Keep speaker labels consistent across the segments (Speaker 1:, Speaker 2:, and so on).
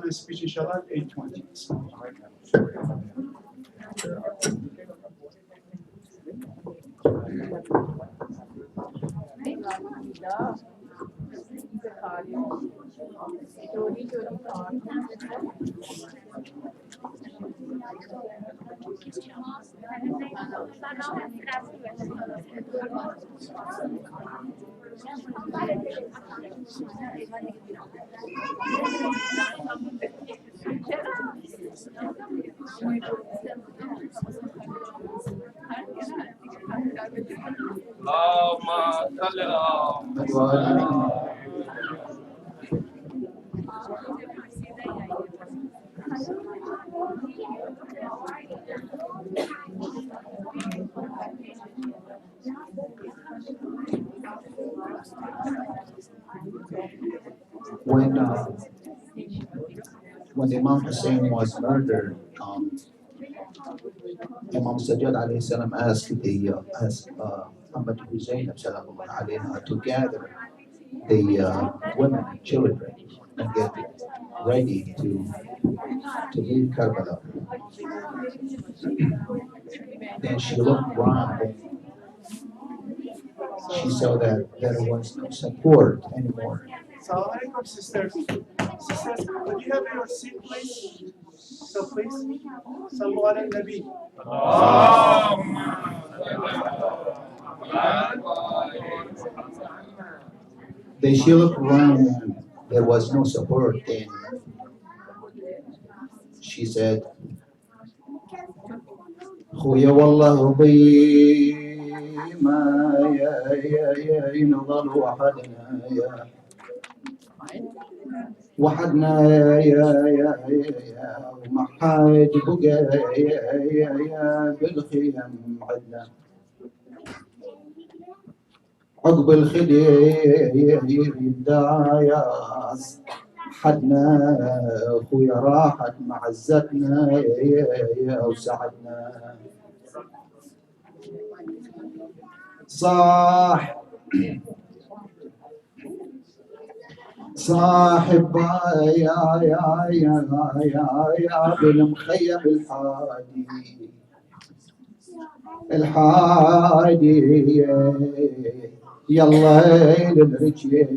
Speaker 1: on a speech inshallah at 8:20.
Speaker 2: When Imam Hussein was murdered, Imam Sajjad alayhi salam asked Ahmad Hussein to gather the women and children and get ready to leave Karbala. Then she looked around and she saw that there was no support anymore.
Speaker 1: Assalamu alaikum, sisters. Sisters, could you have your seat, please? So please, Sallu ala Nabi.
Speaker 2: Then she looked around and there was no support. Then she said, خويا والله ضيما يا نضل وحدنا يا وما حاج بقى يا بالخيم عدنا عقب الخدير يداياس حدنا خويا راحت معزتنا يا وسعدنا صاحب يا بالمخيم الحادي يلا للرجيب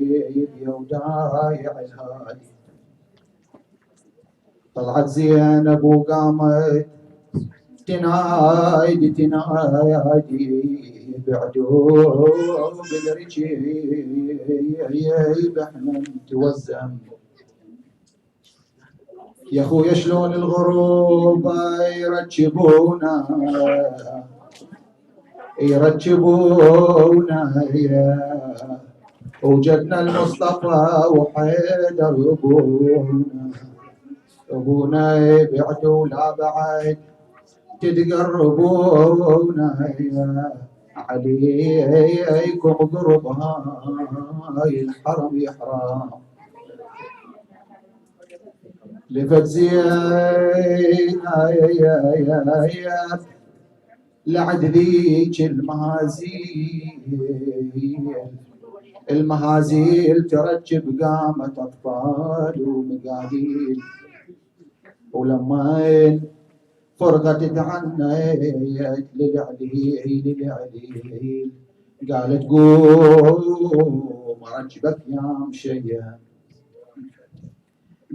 Speaker 2: يا ودايع الهادي طلعت زينب وقامت تنادي بعدوب الرجيب احنا نتوزم يا خويا شلون الغروب يرجبونا يا وجدنا المصطفى وحيدر ابونا يبعدوا لا بعد تتقربونا يا عليكم قرب هاي الحرم يحرام لفت زين يا لعد ذيك المهازيل ترجب قامت أطفال ومقاديل ولما فرقت تعنيت للعليل قالت قوم رجبك يا مشيا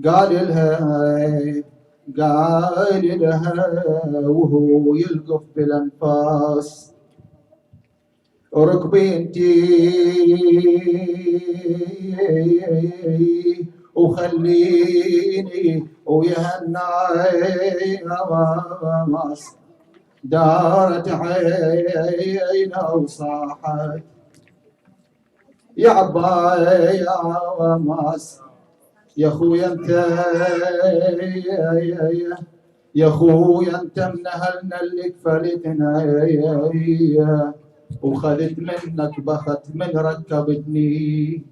Speaker 2: قال لها وهو يلقف بالانفاس ركبي انتي وخليني ويا الناس دارت عينا وصاحت يا عباي يا ماس يا خويا انت يا خويا انت من اهلنا اللي كفلتنا وخذت منك بخت من ركبتني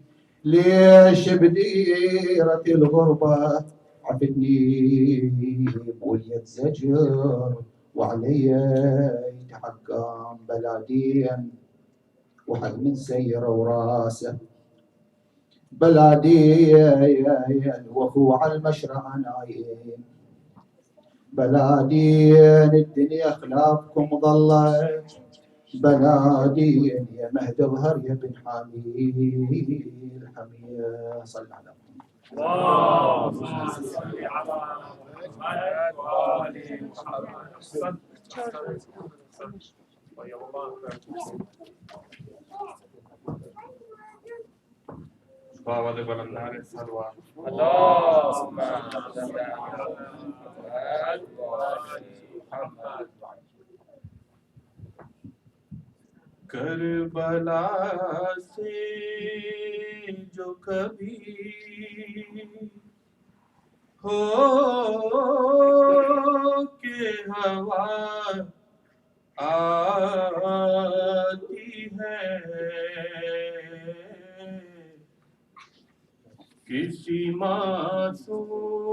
Speaker 2: ليش بديرة الغربة عفتني بولية زجر وعلي يتحكم بلادين وحق من سيرة وراسه بلادي وفوع المشرع نايم، بلادي الدنيا خلافكم ظلت، بلادي يا مهد اظهر يا بن حميد حمية. صل على محمد.
Speaker 3: اللهم صل على محمد وآل محمد.
Speaker 4: بابا بلندار سلوى
Speaker 3: اللهم صل على محمد وآل محمد.
Speaker 4: کربلا سے جو کبھی ہو کے ہوا آتی ہے، کسی معصوم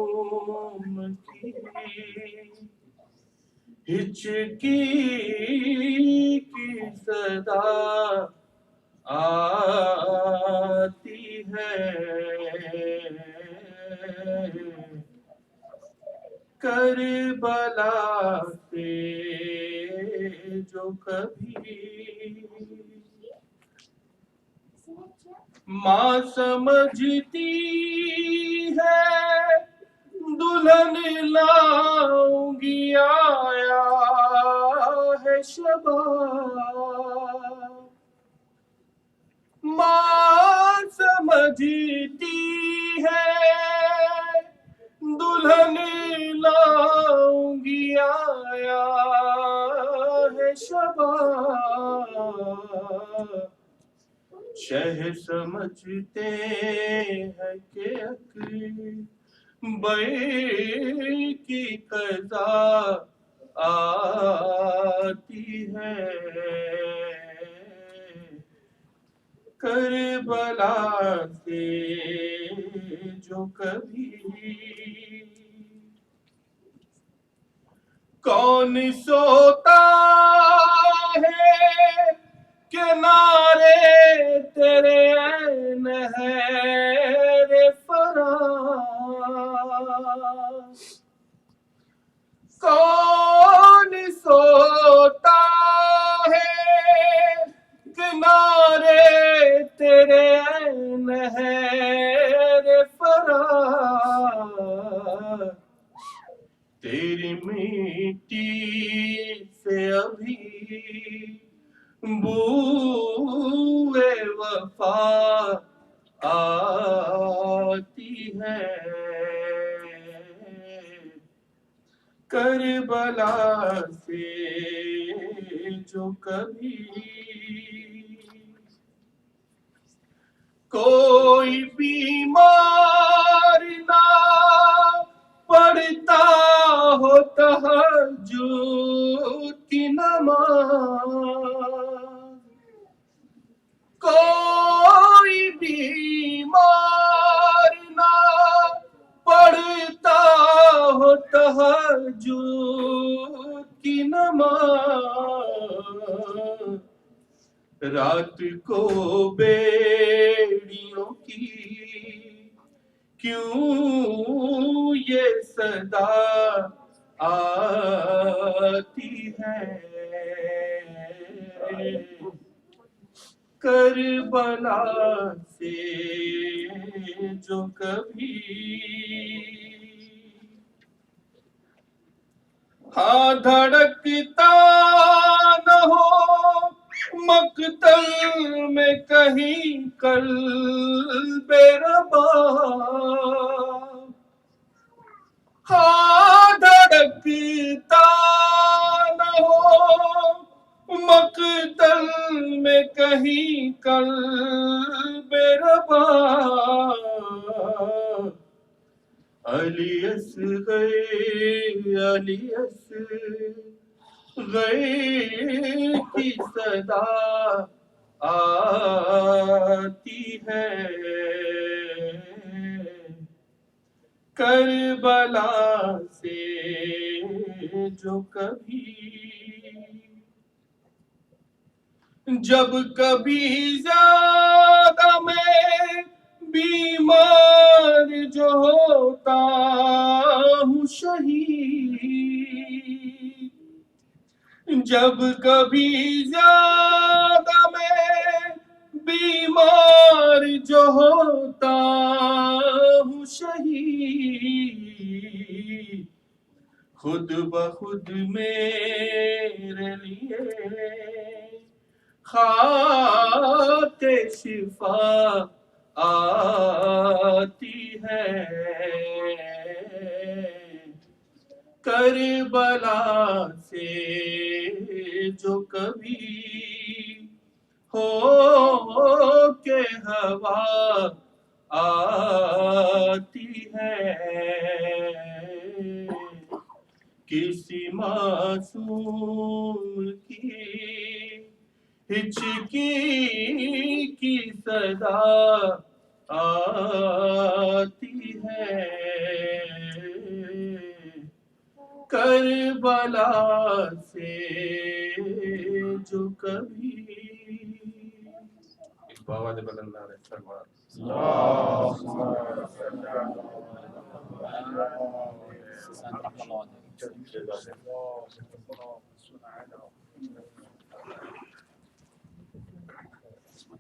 Speaker 4: کی ہچکی کی صدا آتی ہے، کربلا سے جو کبھی ماں سمجھتی ہے دلہن لاؤں گی، آیا ہے شباب، ماں سمجھتی ہے دلہن لاؤں گی، آیا ہے شباب، شہ سمجھتے ہیں کہ اکبر کی قضا آتی ہے، کربلا سے جو کبھی کون سوتا ہے کنارے تیرے عین ہے فراز، کون سوتا ہے کنارے تیرے عین ہے فراز، تیری مٹی سے ابھی بوئے وفا آتی ہے، کربلا سے جو کبھی کوئی بیمار نہ پڑھتا ہو تہجد کی نماز، کوئی بیمار نہ پڑھتا ہو تہجد کی نماز، رات کو بیڑیوں کی کیوں یہ صدا آتی ہے، کربلا سے جو کبھی ہاں دھڑکتا نہ ہو مقتل میں کہیں قلب رباب، ہاں دھڑکتا نہ ہو مقتل میں کہیں قلب رباب، علی اصغر علی اصغر کی صدا آتی ہے، کربلا سے جو کبھی جب کبھی زیادہ میں बीमार जो होता हूँ शहीद, जब कभी ज्यादा मैं बीमार जो होता हूँ शहीद, खुद ब खुद मेरे लिए खाके शिफा आती है। करबला से जो कभी हो के हवा आती है, किसी मासूम की हिचकी की सदा आती है। करबला से जो कभी बाबा ने बदलना है फरमान।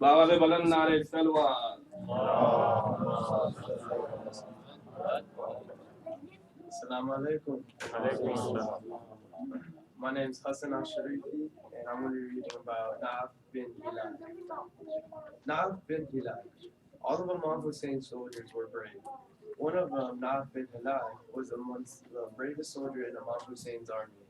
Speaker 4: बाबा ने बुलंद नारे salwar. Assalamu alaikum. My name is Hassan Al-Sharifi, and I'm going to be reading about Na'af bin Hilal. Na'af bin Hilal. All of Imam Hussein's soldiers were brave. One of them, Na'af bin Hilal, was amongst the bravest soldier in Imam Hussein's army.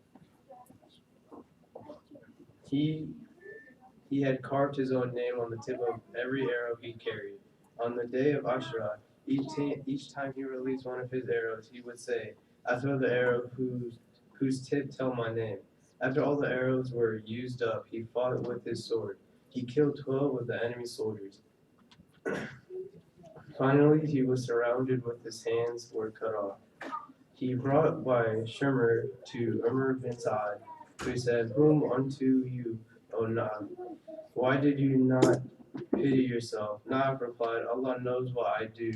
Speaker 4: He had carved his own name on the tip of every arrow he carried. On the day of Ashura, each time he released one of his arrows, he would say, "I throw the arrow whose tip tell my name." After all the arrows were used up, he fought with his sword. He killed 12 of the enemy soldiers. Finally, he was surrounded with his hands were cut off. He brought by Shimr to Umar bin Sa'ad, who said, "Whom unto you, O Na'af? Why did you not pity yourself?" Na'af replied, "Allah knows what I do.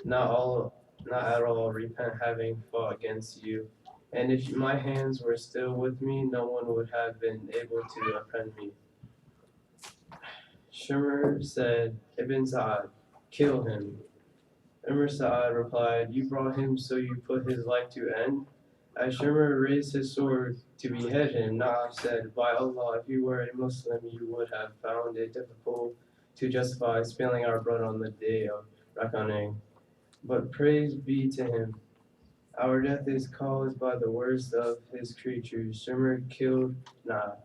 Speaker 4: Not at all repent having fought against you. And if my hands were still with me, no one would have been able to offend me." Shimr said, "Ibn Sa'ad, kill him." Umar Sa'ad replied, "You brought him so you put his life to end?" As Shimr raised his sword to behead him, Na'af said, "By Allah, if you were a Muslim, you would have found it difficult to justify spilling our blood on the day of reckoning. But praise be to him. Our death is caused by the worst of his creatures." Shimr killed Na'af.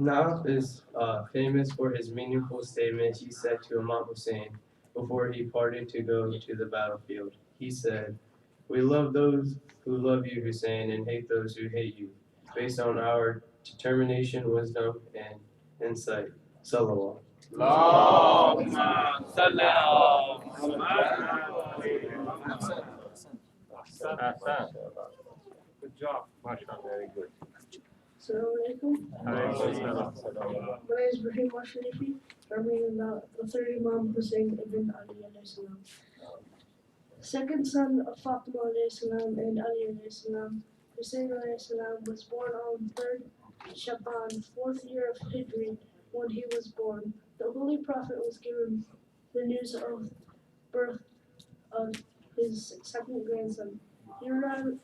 Speaker 4: Na'af is famous for his meaningful statement he said to Imam Hussein before he parted to go to the battlefield. He said, "We love those who love you, Hussein, and hate those who hate you, based on our determination, wisdom, and insight." Salawat.
Speaker 3: اللهم صل على محمد. Good job. MashaAllah. Very good.
Speaker 5: Assalamualaikum. My name is Ibrahim Asharifi. I'm reading about the third Imam Hussein ibn Ali alayhi salam. Second son of Fatima alayhi salam and Ali alayhi salam, Hussein alayhi salam was born on 3rd Shaban, 4th year of Hijri. When he was born, the Holy Prophet was given the news of birth of his second grandson. He arrived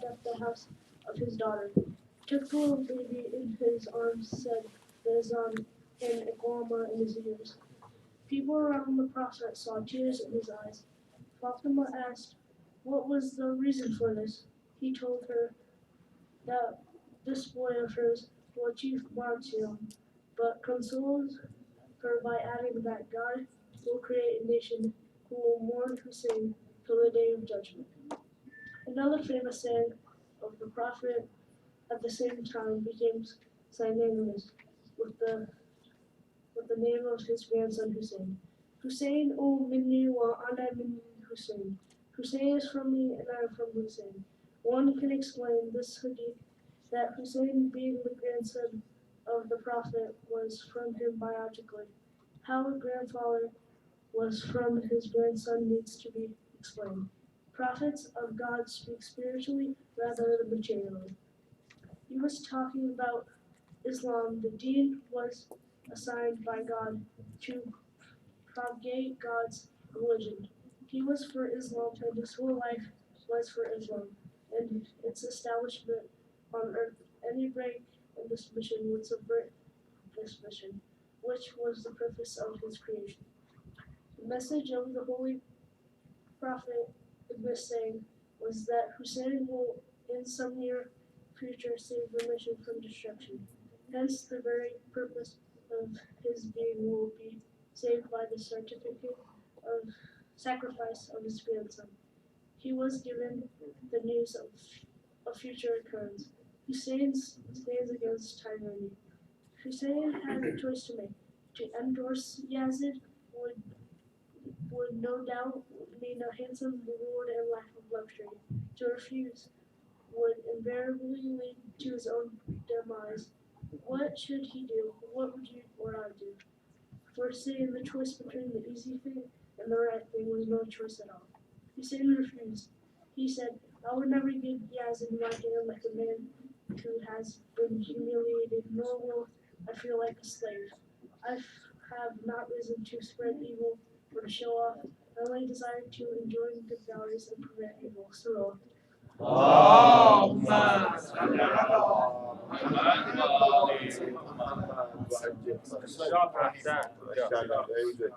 Speaker 5: at the house of his daughter, took the little baby in his arms, said the azan and iqama in his ears. People around the Prophet saw tears in his eyes. Fatima asked what was the reason for this. He told her that this boy of hers will achieve martyrdom, but consoled her by adding that God will create a nation who will mourn Hussein till the day of judgment. Another famous saying of the Prophet at the same time became synonymous with the name of his grandson Hussein. Hussein minni wa ana min Hussein. Hussein is from me and I am from Hussein. One can explain this hadith that Hussein, being the grandson of the Prophet, was from him biologically. How a grandfather was from his grandson needs to be explained. Prophets of God speak spiritually rather than materially. He was talking about Islam. The deen was assigned by God to propagate God's religion. He was for Islam, and his whole life was for Islam and its establishment on earth. Any break in this mission would subvert this mission, which was the purpose of his creation. The message of the Holy Prophet in this saying was that Hussein will, in some near future, save the mission from destruction. Hence, the very purpose of his being will be saved by the certificate of sacrifice of his grandson. He was given the news of a future occurrence. Hussein stands against tyranny. Hussein had a choice to make. To endorse Yazid would no doubt mean a handsome reward and lack of luxury. To refuse would invariably lead to his own demise. What should he do? What would you or I do? For saying the choice between the easy thing and the right thing was no choice at all. Hussein refused. He said, I would never give Yazid my hand like a man who has been humiliated, nor will I feel like a slave. I have not risen to spread evil or to show off. I only desire to enjoy good values and prevent evil. So,
Speaker 3: اللهم صل على محمد وآل محمد. Very good.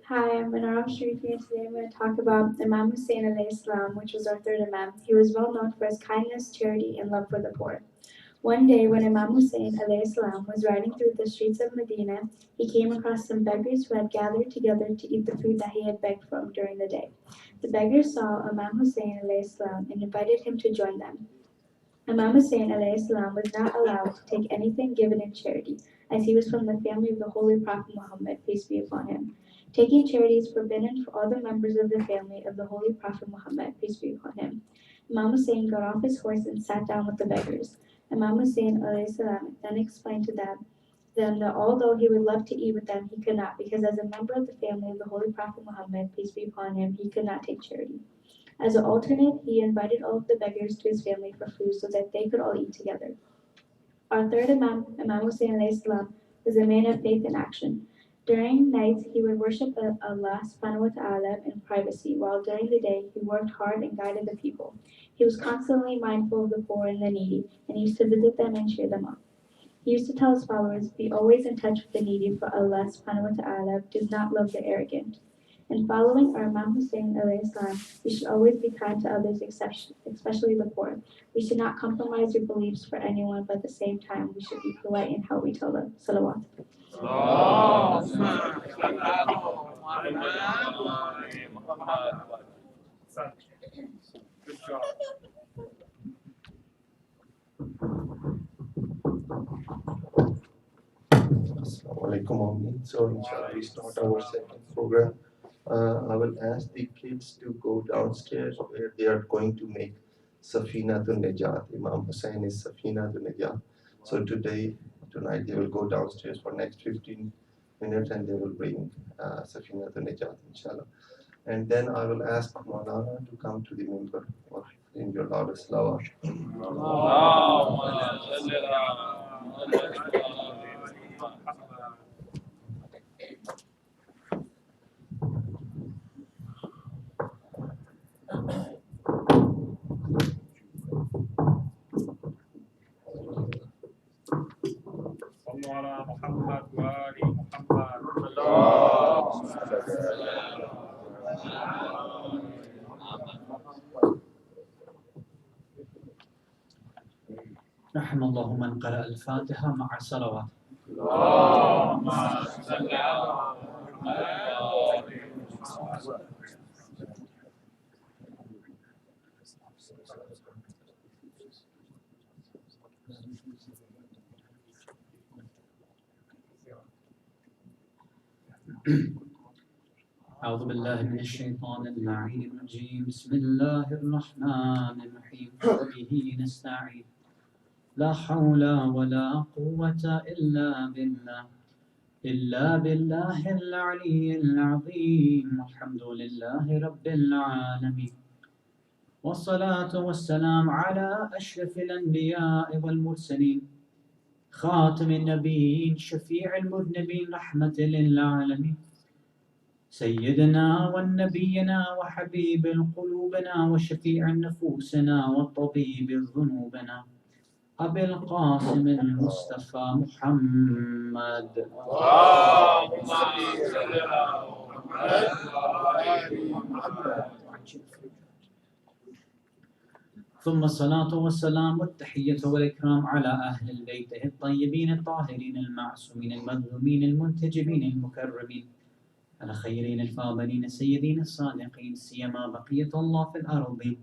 Speaker 6: Hi, I'm Manaram Sharifi, and today I'm going to talk about Imam Hussein alayhi salam, which was our third Imam. He was well known for his kindness, charity, and love for the poor. One day, when Imam Hussein alayhi salam was riding through the streets of Medina, he came across some beggars who had gathered together to eat the food that he had begged from during the day. The beggars saw Imam Hussein alayhi salam and invited him to join them. Imam Hussein alayhi salam was not allowed to take anything given in charity, as he was from the family of the Holy Prophet Muhammad, peace be upon him. Taking charity is forbidden for all the members of the family of the Holy Prophet Muhammad, peace be upon him. Imam Hussein got off his horse and sat down with the beggars. Imam Hussein alayhi salam then explained to them that although he would love to eat with them, he could not, because as a member of the family of the Holy Prophet Muhammad, peace be upon him, he could not take charity. As an alternate, he invited all of the beggars to his family for food so that they could all eat together. Our third Imam, Imam Hussein alayhi salam, was a man of faith and action. During nights, he would worship Allah subhanahu wa ta'ala in privacy, while during the day, he worked hard and guided the people. He was constantly mindful of the poor and the needy, and used to visit them and cheer them up. He used to tell his followers, be always in touch with the needy, for Allah subhanahu wa ta'ala does not love the arrogant. In following our Imam Hussein alayhi salam, we should always be kind to others, especially the poor. We should not compromise your beliefs for anyone, but at the same time, we should be polite in how we tell them. Salawat.
Speaker 3: اللهم صل على محمد وآل محمد. Good job.
Speaker 7: Assalamualaikum Amin. So inshallah we start our second program. I will ask the kids to go downstairs where they are going to make Safinatul Najat. Imam Hussein is Safinatul Najat. So tonight they will go downstairs for next 15 minutes and they will bring Safinatul Najat inshallah. And then I will ask Maulana to come to the member in your loudest salawat.
Speaker 3: اللهم صل على محمد وآل محمد. صلوا على محمد وآل محمد. اللهم صل على
Speaker 8: رحم الله من قرأ الفاتحة مع الصلوات.
Speaker 3: اللهم صل على محمد وآل محمد.
Speaker 8: أعوذ بالله من الشيطان اللعين الرجيم بسم الله الرحمن الرحيم وبه نستعين لا حول ولا قوة إلا بالله العلي العظيم الحمد لله رب العالمين والصلاة والسلام على أشرف الأنبياء والمرسلين خاتم النبيين شفيع المذنبين رحمة للعالمين سيدنا ونبينا وحبيب قلوبنا وشفيع نفوسنا وطبيب ذنوبنا أبي القاسم المصطفى محمد
Speaker 3: اللهم صل على محمد وآل محمد.
Speaker 8: ثم الصلاة والسلام والتحية والإكرام على أهل البيت الطيبين الطاهرين المعصومين المظلومين المنتجبين المكرمين الخيرين الفاضلين السيدين الصادقين سيما بقية الله في الأرض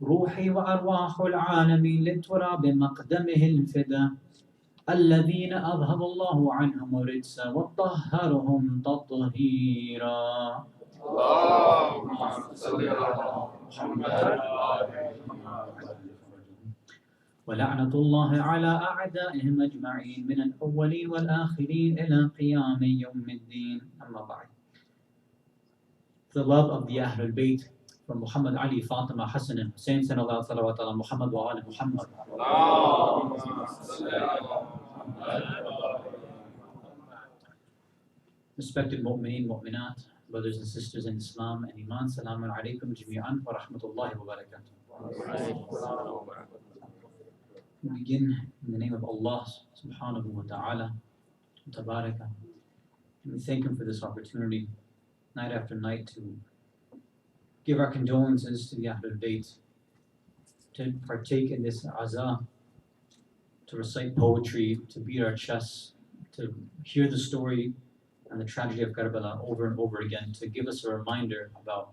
Speaker 8: روحي وأرواح العالمين للتراب مقدمه الفدا الذين أذهب الله عنهم الرجس وطهرهم تطهيرا
Speaker 3: اللهم صل على محمد وآل محمد.
Speaker 8: ولعنة الله على أعدائهم أجمعين من الأولين والآخرين إلى قيام يوم الدين أما بعد. The love of the Ahlul Bayt from Muhammad Ali, Fatima, Hassan and Hussein, sallallahu salawat ala Muhammad wa ala Muhammad.
Speaker 3: اللهم صل على محمد.
Speaker 8: Respected mu'mineen, mu'minat, brothers and sisters in Islam and Iman, salamun alaykum jami'an wa rahmatullahi wa barakatuh. We begin in the name of Allah subhanahu wa ta'ala, tabaraka. And we thank Him for this opportunity, night after night, to give our condolences to the Ahlul Bayt, to partake in this azah, to recite poetry, to beat our chests, to hear the story and the tragedy of Karbala over and over again, to give us a reminder about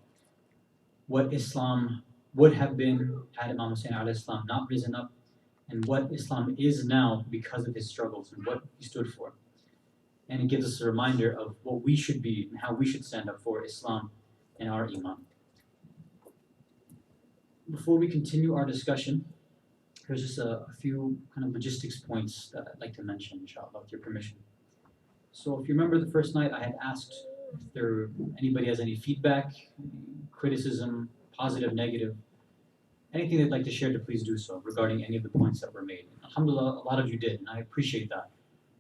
Speaker 8: what Islam would have been had Imam Hussein alayhi salam not risen up, and what Islam is now because of his struggles and what he stood for. And it gives us a reminder of what we should be and how we should stand up for Islam and our Iman. Before we continue our discussion, there's just a few kind of logistics points that I'd like to mention, inshallah, with your permission. So if you remember the first night, I had asked if anybody has any feedback, criticism, positive, negative, anything they'd like to share, to please do so regarding any of the points that were made. Alhamdulillah, a lot of you did, and I appreciate that.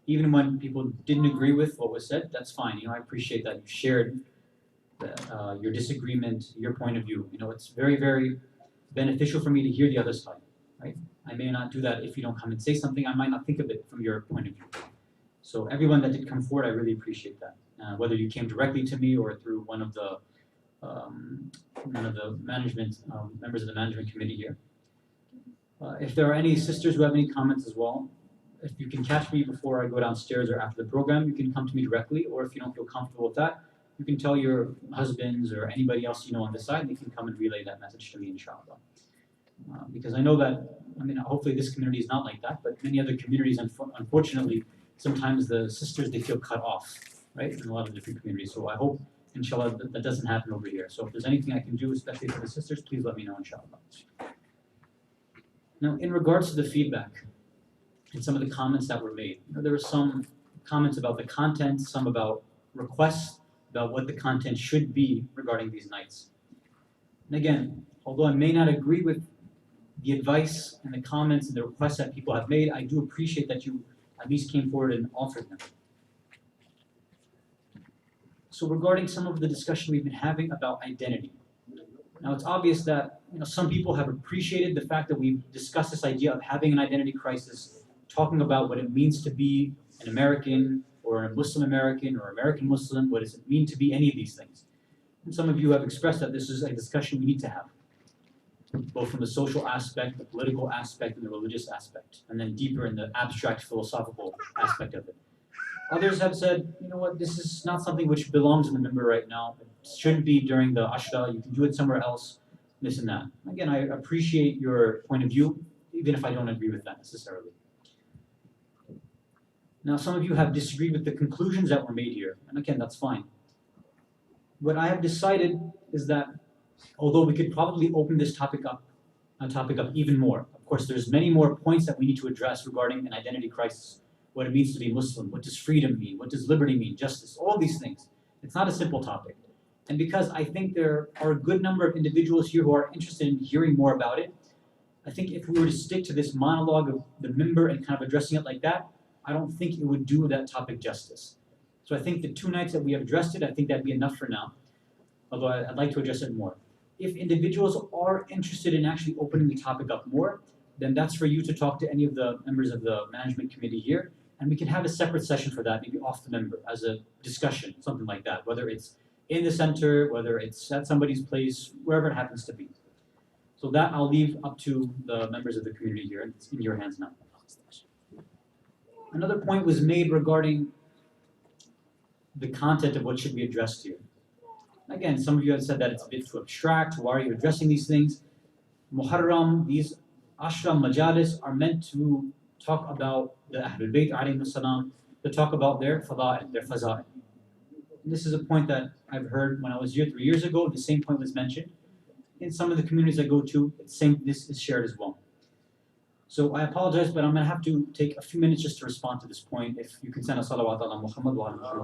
Speaker 8: Even when people didn't agree with what was said, that's fine. I appreciate that you shared your disagreement, your point of view. It's very, very beneficial for me to hear the other side, right? I may not do that if you don't come and say something. I might not think of it from your point of view. So everyone that did come forward, I really appreciate that. Whether you came directly to me or through one of the management members of the management committee here. If there are any sisters who have any comments as well, if you can catch me before I go downstairs or after the program, you can come to me directly, or if you don't feel comfortable with that, you can tell your husbands or anybody else you know on this side, they can come and relay that message to me, inshallah. Because I know that, hopefully this community is not like that, but many other communities, unfortunately, sometimes the sisters, they feel cut off, right, in a lot of different communities. So I hope, inshallah, that doesn't happen over here. So if there's anything I can do, especially for the sisters, please let me know, inshallah. Now, in regards to the feedback and some of the comments that were made, there were some comments about the content, some about requests, about what the content should be regarding these nights. And again, although I may not agree with the advice and the comments and the requests that people have made, I do appreciate that you at least came forward and offered them. So regarding some of the discussion we've been having about identity. Now it's obvious that some people have appreciated the fact that we've discussed this idea of having an identity crisis, talking about what it means to be an American or a Muslim American or American Muslim, what does it mean to be any of these things. And some of you have expressed that this is a discussion we need to have, both from the social aspect, the political aspect, and the religious aspect, and then deeper in the abstract philosophical aspect of it. Others have said, this is not something which belongs in the member right now. It shouldn't be during the Ashra. You can do it somewhere else, this and that. Again, I appreciate your point of view, even if I don't agree with that necessarily. Now, some of you have disagreed with the conclusions that were made here, and again, that's fine. what I have decided is that although we could probably open this topic up even more, of course, there's many more points that we need to address regarding an identity crisis, what it means to be Muslim, what does freedom mean, what does liberty mean, justice, all these things. It's not a simple topic. And because I think there are a good number of individuals here who are interested in hearing more about it, I think if we were to stick to this monologue of the member and kind of addressing it like that, I don't think it would do that topic justice. So I think the 2 nights that we have addressed it, I think that'd be enough for now, although I'd like to address it more. If individuals are interested in actually opening the topic up more, then that's for you to talk to any of the members of the management committee here, and we can have a separate session for that, maybe off the member, as a discussion, something like that, whether it's in the center, whether it's at somebody's place, wherever it happens to be. So that I'll leave up to the members of the community here. It's in your hands now. Another point was made regarding the content of what should be addressed here. Again, some of you have said that it's a bit too abstract. Why are you addressing these things? Muharram, these Ashram Majalis are meant to talk about the Ahlul Bayt alayhi salam, to talk about their fada'il, their faza'il. This is a point that I've heard when I was here 3 years ago. The same point was mentioned. In some of the communities I go to, this is shared as well. So I apologize, but I'm going to have to take a few minutes just to respond to this point. If you can send a salawat ala Muhammad wa ala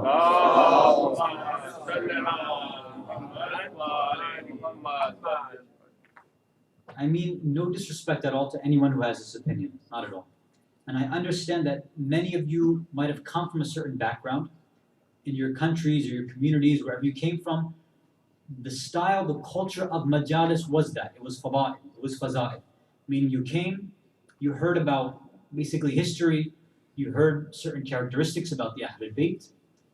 Speaker 8: I mean no disrespect at all to anyone who has this opinion, not at all. And I understand that many of you might have come from a certain background in your countries or your communities, wherever you came from. The style, the culture of Majalis was that. It was fada'il, it was faza'il. Meaning you came, you heard about basically history, you heard certain characteristics about the Ahlul Bayt,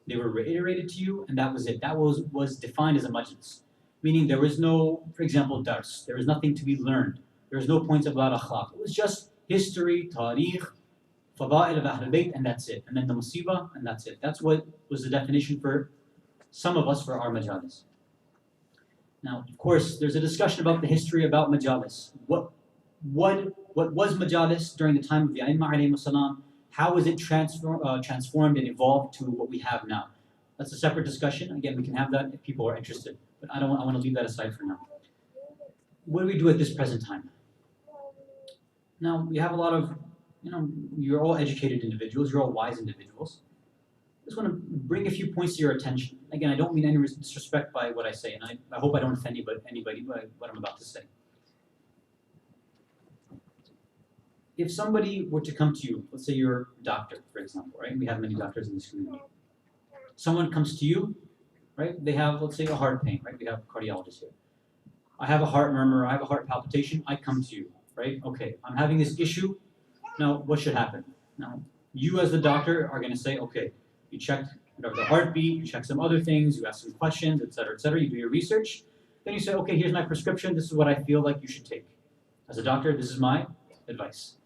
Speaker 8: they were reiterated to you, and that was it. That was defined as a majlis. Meaning there was no, for example, dars. There was nothing to be learned. There was no points about akhlaq. It was just history, tariq, fada'il of Ahlul Bayt, and that's it. And then the musibah, and that's it. That's what was the definition for some of us for our majalis. Now, of course, there's a discussion about the history about majalis. What was majalis during the time of the A'immah alayhi salam? How was it transformed and evolved to what we have now? That's a separate discussion. Again, we can have that if people are interested. But I want to leave that aside for now. What do we do at this present time? Now, we have a lot of, you're all educated individuals, you're all wise individuals. I just want to bring a few points to your attention. Again, I don't mean any disrespect by what I say, and I hope I don't offend anybody by what I'm about to say. If somebody were to come to you, let's say you're a doctor, for example, right? We have many doctors in this community. Someone comes to you, right? They have, let's say, a heart pain, right? We have cardiologists here. I have a heart murmur, I have a heart palpitation, I come to you, right? Okay, I'm having this issue. Now, what should happen? Now, you as the doctor are going to say, okay, you check the heartbeat, you check some other things, you ask some questions, etc., you do your research. Then you say, okay, here's my prescription, this is what I feel like you should take. As a doctor, this is my advice.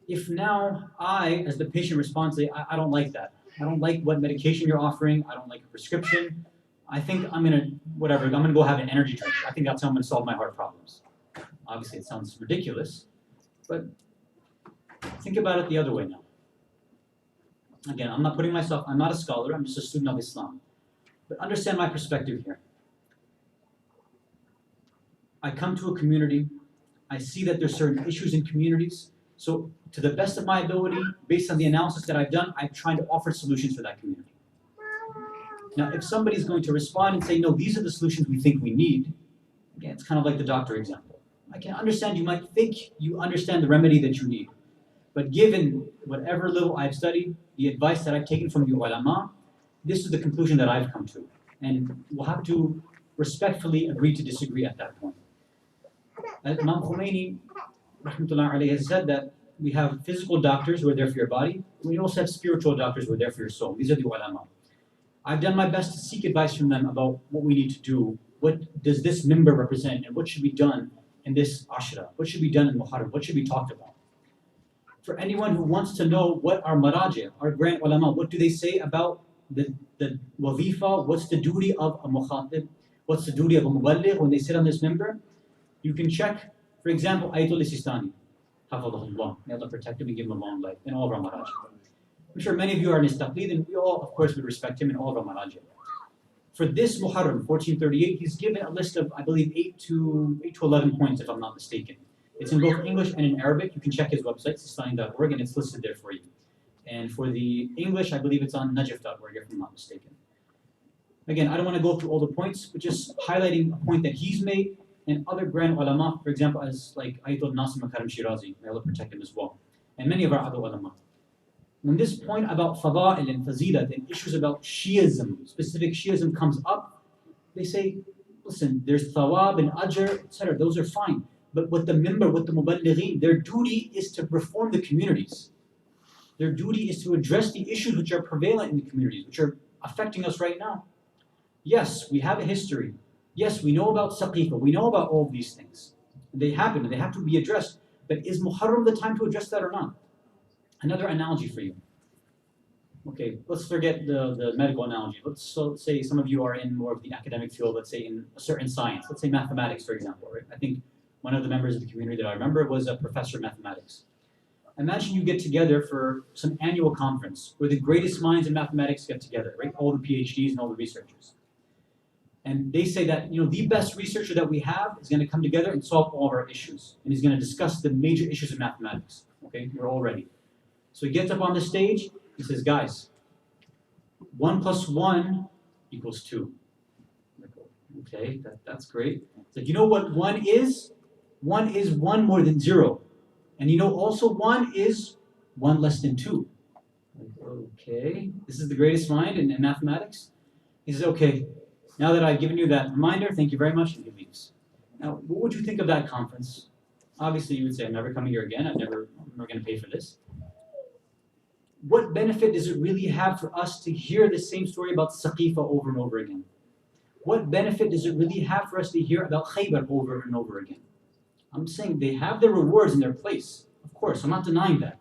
Speaker 8: If now I, as the patient, respond, say, I don't like that. I don't like what medication you're offering. I don't like a prescription. I think I'm going to go have an energy drink. I think that's how I'm going to solve my heart problems. Obviously, it sounds ridiculous, but think about it the other way now. Again, I'm not a scholar, I'm just a student of Islam. But understand my perspective here. I come to a community, I see that there's certain issues in communities, so to the best of my ability, based on the analysis that I've done, I'm trying to offer solutions for that community. Now, if somebody's going to respond and say, no, these are the solutions we think we need, again, it's kind of like the doctor example. I can understand you might think you understand the remedy that you need. But given whatever little I've studied, the advice that I've taken from the ulama, this is the conclusion that I've come to. And we'll have to respectfully agree to disagree at that point. Imam Khomeini, rahmatullah alayhi, has said that we have physical doctors who are there for your body. We also have spiritual doctors who are there for your soul. These are the ulama. I've done my best to seek advice from them about what we need to do. What does this member represent? And what should be done in this ashra? What should be done in Muharram? What should be talked about? For anyone who wants to know what our maraji, our grand ulama, what do they say about the wazifa, what's the duty of a mukhatib, what's the duty of a muballigh when they sit on this member, you can check, for example, Ayatul Sistani, hafadhahullah, may Allah protect him and give him a long life, in all of our maraji. I'm sure many of you are in his taqleed, and we all, of course, would respect him in all of our maraji. for this Muharram, 1438, he's given a list of, I believe, 8 to 11 points, if I'm not mistaken. It's in both English and in Arabic. You can check his website, sistani.org, and it's listed there for you. And for the English, I believe it's on najaf.org, if I'm not mistaken. Again, I don't want to go through all the points, but just highlighting a point that he's made and other grand ulama, for example, as like Ayatollah Nasir Makarim Shirazi, may Allah protect him as well, and many of our other ulama. When this point about fada'il and fazilat and issues about Shiism, specific Shiism comes up, they say, listen, there's thawab and ajr, etc. Those are fine. But what the member, what the muballighin, their duty is to reform the communities. Their duty is to address the issues which are prevalent in the communities, which are affecting us right now. Yes, we have a history. Yes, we know about Saqifa. We know about all of these things. They happen and they have to be addressed. But is Muharram the time to address that or not? Another analogy for you. Okay, let's forget the medical analogy. Let's say some of you are in more of the academic field, let's say in a certain science. Let's say mathematics, for example, right? I think one of the members of the community that I remember was a professor of mathematics. Imagine you get together for some annual conference where the greatest minds in mathematics get together, right? All the PhDs and all the researchers. And they say that, the best researcher that we have is going to come together and solve all of our issues. And he's going to discuss the major issues of mathematics. Okay, we're all ready. So he gets up on the stage, he says, guys, 1 + 1 = 2. Okay, that's great. It's like, you know what 1 is? 1 is 1 more than 0. And also 1 is 1 less than 2. Okay, this is the greatest mind in mathematics. He says, okay, now that I've given you that reminder, thank you very much, and he leaves. Now, what would you think of that conference? Obviously, you would say, I'm never coming here again. I'm never going to pay for this. What benefit does it really have for us to hear the same story about Saqifa over and over again? What benefit does it really have for us to hear about Khaybar over and over again? I'm saying they have their rewards in their place. Of course, I'm not denying that.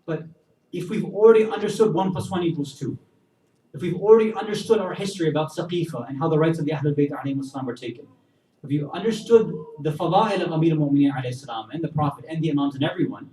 Speaker 8: But if we've already understood 1 + 1 = 2, if we've already understood our history about Saqifa and how the rights of the Ahlul Bayt ﷺ were taken, if you understood the fada'il of Amir al-Mu'mineen ﷺ and the Prophet and the Imams and everyone,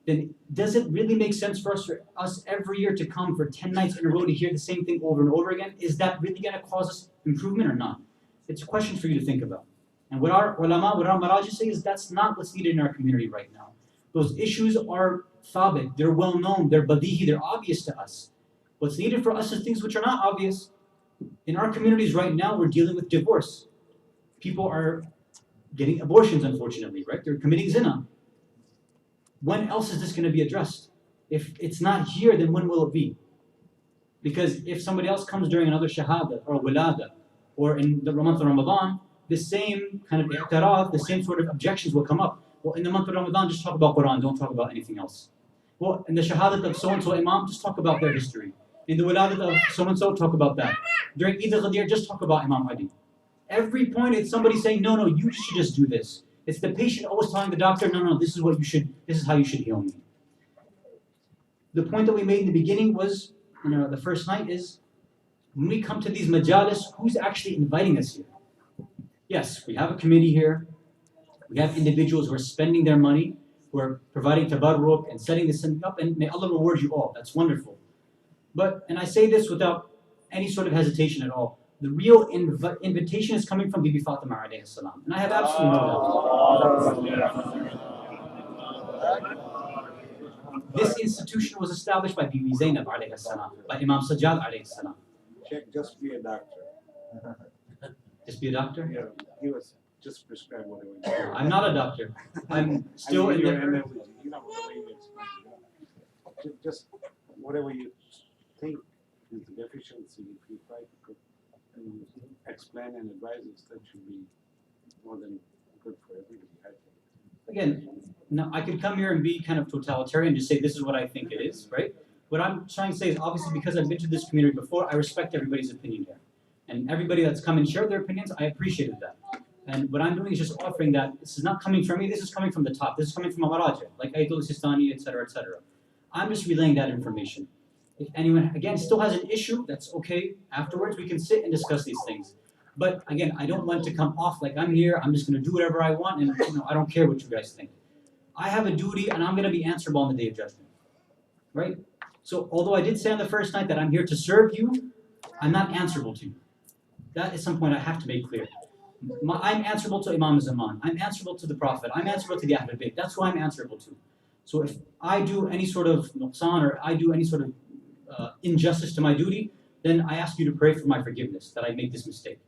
Speaker 8: then does it really make sense for us every year to come for 10 nights in a row to hear the same thing over and over again? Is that really going to cause us improvement or not? It's a question for you to think about. And what our ulama, what our marajis say is that's not what's needed in our community right now. Those issues are thabit, they're well known, they're badihi, they're obvious to us. What's needed for us is things which are not obvious. In our communities right now, we're dealing with divorce. People are getting abortions, unfortunately, right? They're committing zina. When else is this going to be addressed? If it's not here, then when will it be? Because if somebody else comes during another shahada or wilada, or in the month of Ramadan, the same kind of i'tiraf, the same sort of objections will come up. Well, in the month of Ramadan, just talk about Quran, don't talk about anything else. Well, in the shahadat of so-and-so imam, just talk about their history. In the wiladat of so-and-so, talk about that. During Eid al-Ghadir, just talk about Imam Ali. Every point it's somebody saying, no, you should just do this. It's the patient always telling the doctor, no, this is how you should heal me. The point that we made in the beginning was, the first night is, when we come to these majalis, who's actually inviting us here? Yes, we have a committee here. We have individuals who are spending their money, who are providing tabarruk and setting this up, and may Allah reward you all. That's wonderful. But, and I say this without any sort of hesitation at all, the real invitation is coming from Bibi Fatima alayhi salam. And I have absolutely no doubt. This institution was established by Bibi Zainab alayhi salam, by Imam Sajjad alayhi salam.
Speaker 9: Just be a doctor.
Speaker 8: Just be a doctor?
Speaker 9: Yeah, he was just prescribed whatever you want.
Speaker 8: I'm not a doctor. I'm still in the...
Speaker 9: Just whatever you think is the deficiency, if you try to explain and advise us, that should be more than good for everybody, I think.
Speaker 8: Again, now I could come here and be kind of totalitarian and just say this is what I think it is, right? What I'm trying to say is obviously because I've been to this community before, I respect everybody's opinion here. And everybody that's come and shared their opinions, I appreciated that. And what I'm doing is just offering that this is not coming from me, this is coming from the top. This is coming from a Maraja, like Ayatollah Sistani, etc., etc. I'm just relaying that information. If anyone, again, still has an issue, that's okay. Afterwards, we can sit and discuss these things. But again, I don't want to come off like I'm here, I'm just going to do whatever I want, and I don't care what you guys think. I have a duty, and I'm going to be answerable on the Day of Judgment. Right? So, although I did say on the first night that I'm here to serve you, I'm not answerable to you. That is some point I have to make clear. I'm answerable to Imam Zaman. I'm answerable to the Prophet. I'm answerable to the Ahlul Bayt. That's who I'm answerable to. So if I do any sort of nuqsan or I do any sort of injustice to my duty, then I ask you to pray for my forgiveness, that I make this mistake.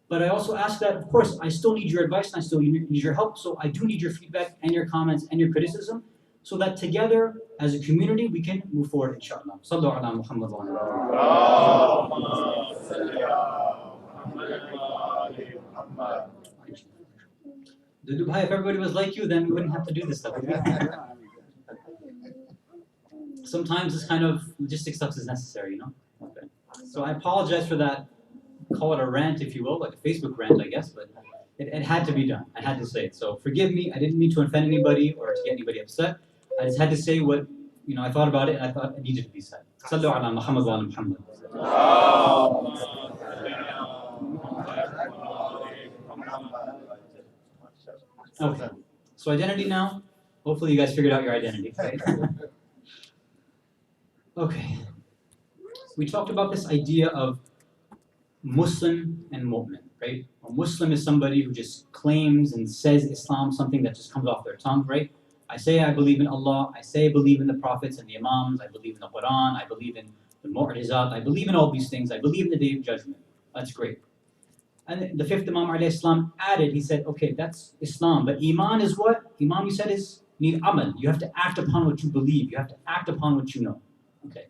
Speaker 8: But I also ask that, of course, I still need your advice and I still need your help. So I do need your feedback and your comments and your criticism so that together as a community we can move forward, inshallah. Sallu ala Muhammad wa ala Dudu bhai, if everybody was like you, then we wouldn't have to do this stuff. Sometimes this kind of logistic stuff is necessary, Okay. So I apologize for that. Call it a rant, if you will, like a Facebook rant, I guess, but it had to be done. I had to say it. So forgive me. I didn't mean to offend anybody or to get anybody upset. I just had to say what I thought about it and I thought it needed to be said. Sallu ala Muhammad wa ala Muhammad. Okay. So identity now. Hopefully you guys figured out your identity. Right? Okay. We talked about this idea of Muslim and Mu'min, right? A Muslim is somebody who just claims and says Islam, something that just comes off their tongue, right? I say I believe in Allah, I say I believe in the Prophets and the Imams, I believe in the Quran, I believe in the Mu'jizat, I believe in all these things, I believe in the Day of Judgment. That's great. And the fifth Imam alayhi salam added, he said, okay, that's Islam, but Iman is what? Iman, you said, is you need amal. You have to act upon what you believe. You have to act upon what you know. Okay.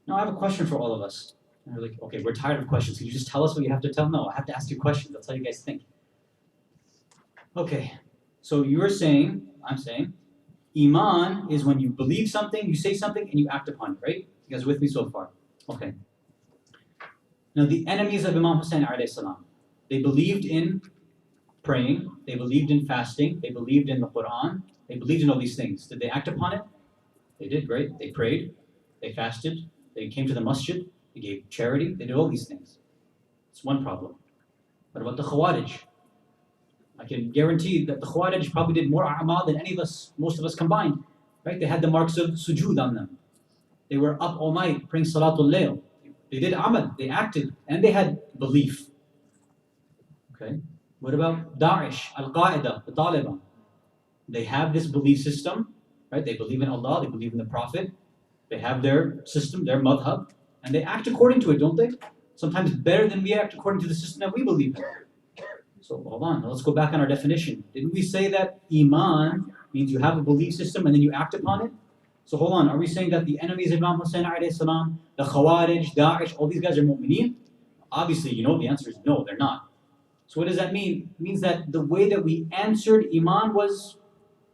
Speaker 8: Now I have a question for all of us. And we're like, okay, we're tired of questions. Can you just tell us what you have to tell? No, I have to ask you questions. That's how you guys think. Okay, so you're saying, I'm saying, Iman is when you believe something, you say something, and you act upon it, right? You guys are with me so far? Okay. Now the enemies of Imam Hussein alayhi salam, they believed in praying, they believed in fasting, they believed in the Quran, they believed in all these things. Did they act upon it? They did, right? They prayed, they fasted, they came to the masjid, they gave charity, they did all these things. It's one problem. What about the Khawarij? I can guarantee that the Khawarij probably did more a'mal than any of us, most of us combined. Right? They had the marks of sujood on them. They were up all night praying Salatul Layl. They did amal, they acted, and they had belief. Okay? What about Daesh, Al-Qaeda, the Taliban? They have this belief system, right? They believe in Allah, they believe in the Prophet, they have their system, their madhab, and they act according to it, don't they? Sometimes better than we act according to the system that we believe in. So hold on, let's go back on our definition. Didn't we say that Iman means you have a belief system and then you act upon it? So hold on, are we saying that the enemies of Imam Hussein alayhi salam, the Khawarij, Daesh, all these guys are mu'mineen? Obviously, the answer is no, they're not. So what does that mean? It means that the way that we answered Iman was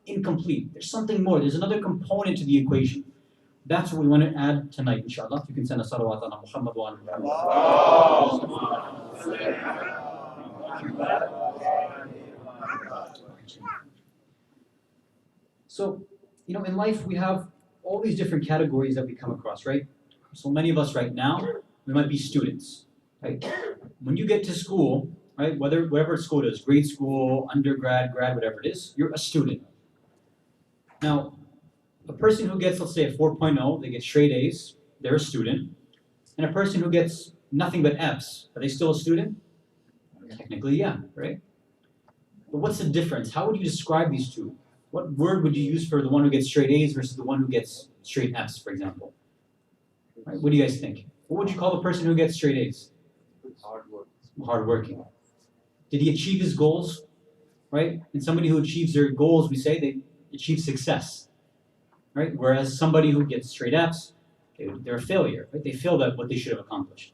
Speaker 8: incomplete. There's something more, there's another component to the equation. That's what we want to add tonight, inshallah. If you can send a salawat on Muhammad wa So, in life we have all these different categories that we come across, right? So many of us right now, we might be students, right? When you get to school, right, whatever school it is, grade school, undergrad, grad, whatever it is, you're a student. Now, a person who gets, let's say, a 4.0, they get straight A's, they're a student. And a person who gets nothing but F's, are they still a student? Technically, yeah, right? But what's the difference? How would you describe these two? What word would you use for the one who gets straight A's versus the one who gets straight F's, for example? Right? What do you guys think? What would you call the person who gets straight A's? Hardworking. Did he achieve his goals? Right? And somebody who achieves their goals, we say they achieve success. Right? Whereas somebody who gets straight F's, they're a failure. Right? They failed at what they should have accomplished.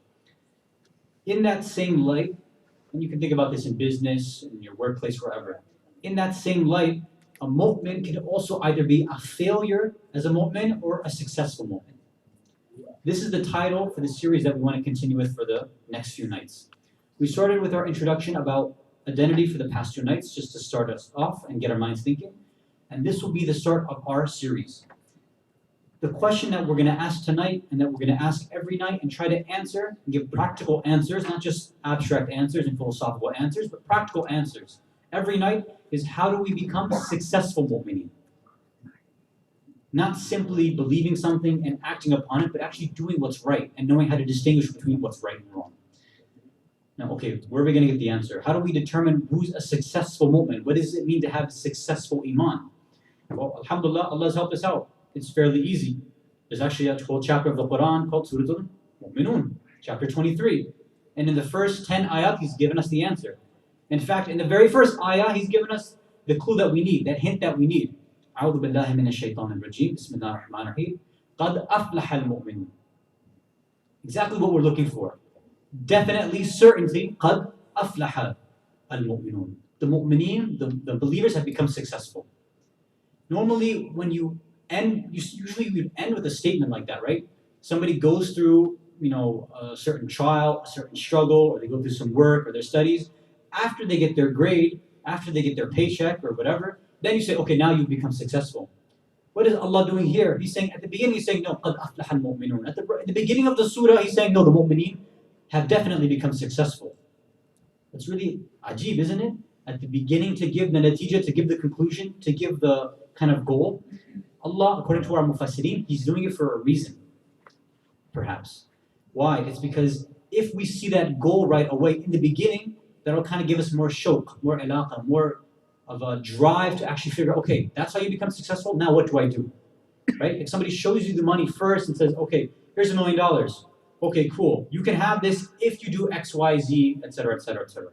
Speaker 8: In that same light, and you can think about this in business, in your workplace, wherever. In that same light, a mu'min can also either be a failure as a mu'min or a successful mu'min. This is the title for the series that we want to continue with for the next few nights. We started with our introduction about identity for the past 2 nights, just to start us off and get our minds thinking. And this will be the start of our series. The question that we're going to ask tonight and that we're going to ask every night and try to answer and give practical answers, not just abstract answers and philosophical answers, but practical answers. Every night is how do we become successful mu'mineen? Not simply believing something and acting upon it, but actually doing what's right and knowing how to distinguish between what's right and wrong. Now, okay, where are we going to get the answer? How do we determine who's a successful mu'min? What does it mean to have successful iman? Well, alhamdulillah, Allah has helped us out. It's fairly easy. There's actually a whole chapter of the Quran called Surah Al-Mu'minun, chapter 23. And in the first 10 ayat, He's given us the answer. In fact, in the very first ayah, He's given us the clue that we need, that hint that we need. أعوذ بالله من الشيطان الرجيم بسم الله الرحمن الرحيم قد أفلح المؤمنون. Exactly what we're looking for. Definitely, certainty, قد أفلح المؤمنون. The mu'mineen, the believers have become successful. Normally, when you end, usually you end with a statement like that, right? Somebody goes through, a certain trial, a certain struggle, or they go through some work or their studies. After they get their grade, after they get their paycheck or whatever, then you say, okay, now you've become successful. What is Allah doing here? He's saying, at the beginning, He's saying, no, قَدْ أَفْلَحَ الْمُؤْمِنُونَ. At the beginning of the surah, He's saying, no, the mu'mineen have definitely become successful. It's really ajib, isn't it? At the beginning to give the natija, to give the conclusion, to give the kind of goal. Allah, according to our mufassirin, He's doing it for a reason, perhaps. Why? It's because if we see that goal right away in the beginning, that'll kind of give us more shawq, more ilaqa, more of a drive to actually figure, okay, that's how you become successful, now what do I do? Right? If somebody shows you the money first and says, okay, here's $1 million. Okay, cool. You can have this if you do X, Y, Z, etc., etc., etc.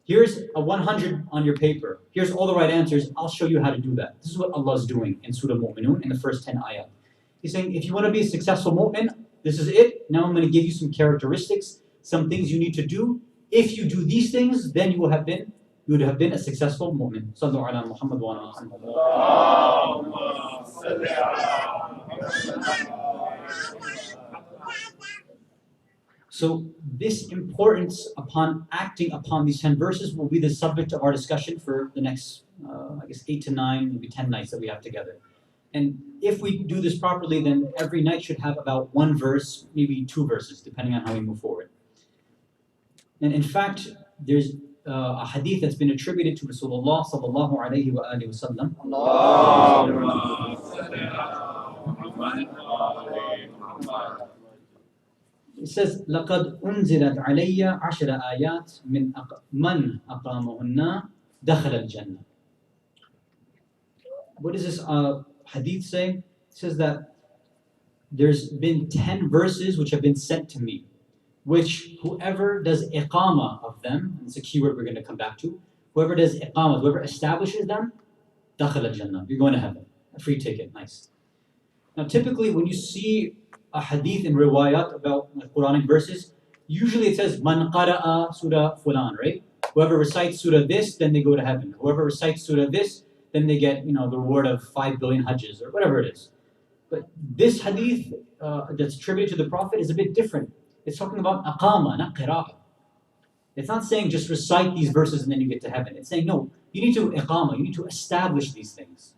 Speaker 8: Here's a 100 on your paper. Here's all the right answers. I'll show you how to do that. This is what Allah's doing in Surah Al-Mu'minun in the first 10 ayat. He's saying, if you want to be a successful mu'min, this is it. Now I'm going to give you some characteristics, some things you need to do. If you do these things, then you would have been a successful mu'min. Sallu ala Muhammad wa ala Muhammad. So this importance upon acting upon these 10 verses will be the subject of our discussion for the next, 8 to 9, maybe 10 nights that we have together. And if we do this properly, then every night should have about 1 verse, maybe 2 verses, depending on how we move forward. And in fact, there's a hadith that's been attributed to Rasulullah sallallahu alayhi wa alihi wa sallam. It says, لَقَدْ أُنزِلَتْ عَلَيَّ 10 آيَاتٍ مَنْ أَقَامَهُنَّ دَخَلَ الْجَنَّةِ. What does this hadith say? It says that there's been 10 verses which have been sent to me, which whoever does iqama of them, and it's a keyword we're going to come back to, whoever does iqama, whoever establishes them, دَخَلَ الْجَنَّةِ. You're going to heaven. A free ticket. Nice. Now typically when you see a hadith in riwayat about Quranic verses, usually it says, Man qara'a surah fulan, right? Whoever recites surah this, then they go to heaven. Whoever recites surah this, then they get, the reward of 5 billion hajjs, or whatever it is. But this hadith that's attributed to the Prophet is a bit different. It's talking about aqama, not qira'ah. It's not saying just recite these verses and then you get to heaven. It's saying, no, you need to iqama, you need to establish these things.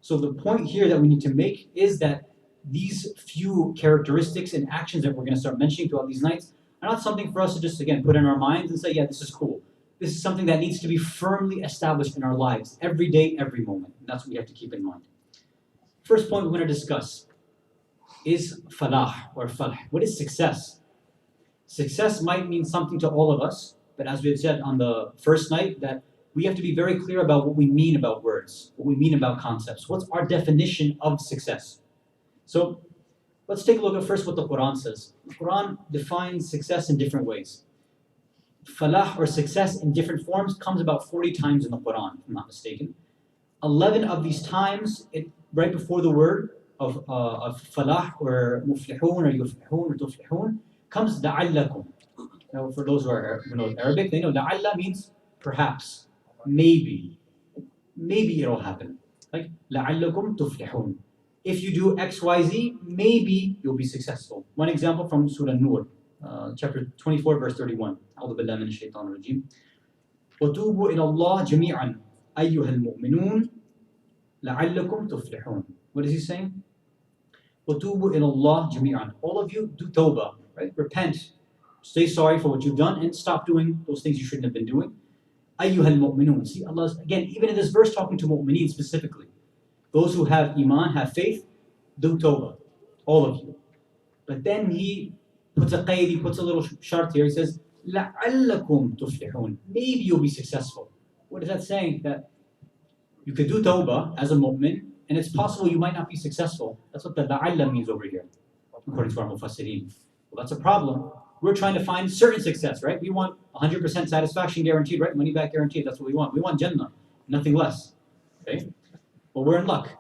Speaker 8: So the point here that we need to make is that these few characteristics and actions that we're going to start mentioning throughout these nights are not something for us to just, again, put in our minds and say, yeah, this is cool. This is something that needs to be firmly established in our lives, every day, every moment. And that's what we have to keep in mind. First point we're going to discuss is falah or falah. What is success? Success might mean something to all of us, but as we had said on the first night, that we have to be very clear about what we mean about words, what we mean about concepts. What's our definition of success? So let's take a look at first what the Quran says. The Quran defines success in different ways. Falah or success in different forms comes about 40 times in the Quran, if I'm not mistaken. 11 of these times, right before the word of falah or muflihun or yuflihun or tuflihun, comes la'allakum. Now for those who know Arabic, they know la'alla means perhaps, maybe it'll happen. Like la'allakum tuflihun. If you do X, Y, Z, maybe you'll be successful. One example from Surah Nur, chapter 24, verse 31. أعوذ بالله من الشيطان الرجيم. وَتُوبُوا إِلَى اللَّهِ جَمِيعًا أَيُّهَا الْمُؤْمِنُونَ لَعَلَّكُمْ تُفْلِحُونَ. What is he saying? وَتُوبُوا إِلَى اللَّهِ جَمِيعًا. All of you do tawbah, right? Repent. Say sorry for what you've done and stop doing those things you shouldn't have been doing. أَيُّهَا الْمُؤْمِنُونَ. See, Allah's, again, even in this verse talking to mu'mineen specifically. Those who have iman, have faith, do tawbah. All of you. But then he puts a qayd, he puts a little shart here. He says, لَعَلَّكُمْ تُفْلِحُونَ. Maybe you'll be successful. What is that saying? That you could do tawbah as a mu'min, and it's possible you might not be successful. That's what the la'alla means over here, according to our mufassirin. Well, that's a problem. We're trying to find certain success, right? We want 100% satisfaction guaranteed, right? Money back guaranteed. That's what we want. We want Jannah, nothing less. Okay? Well, we're in luck.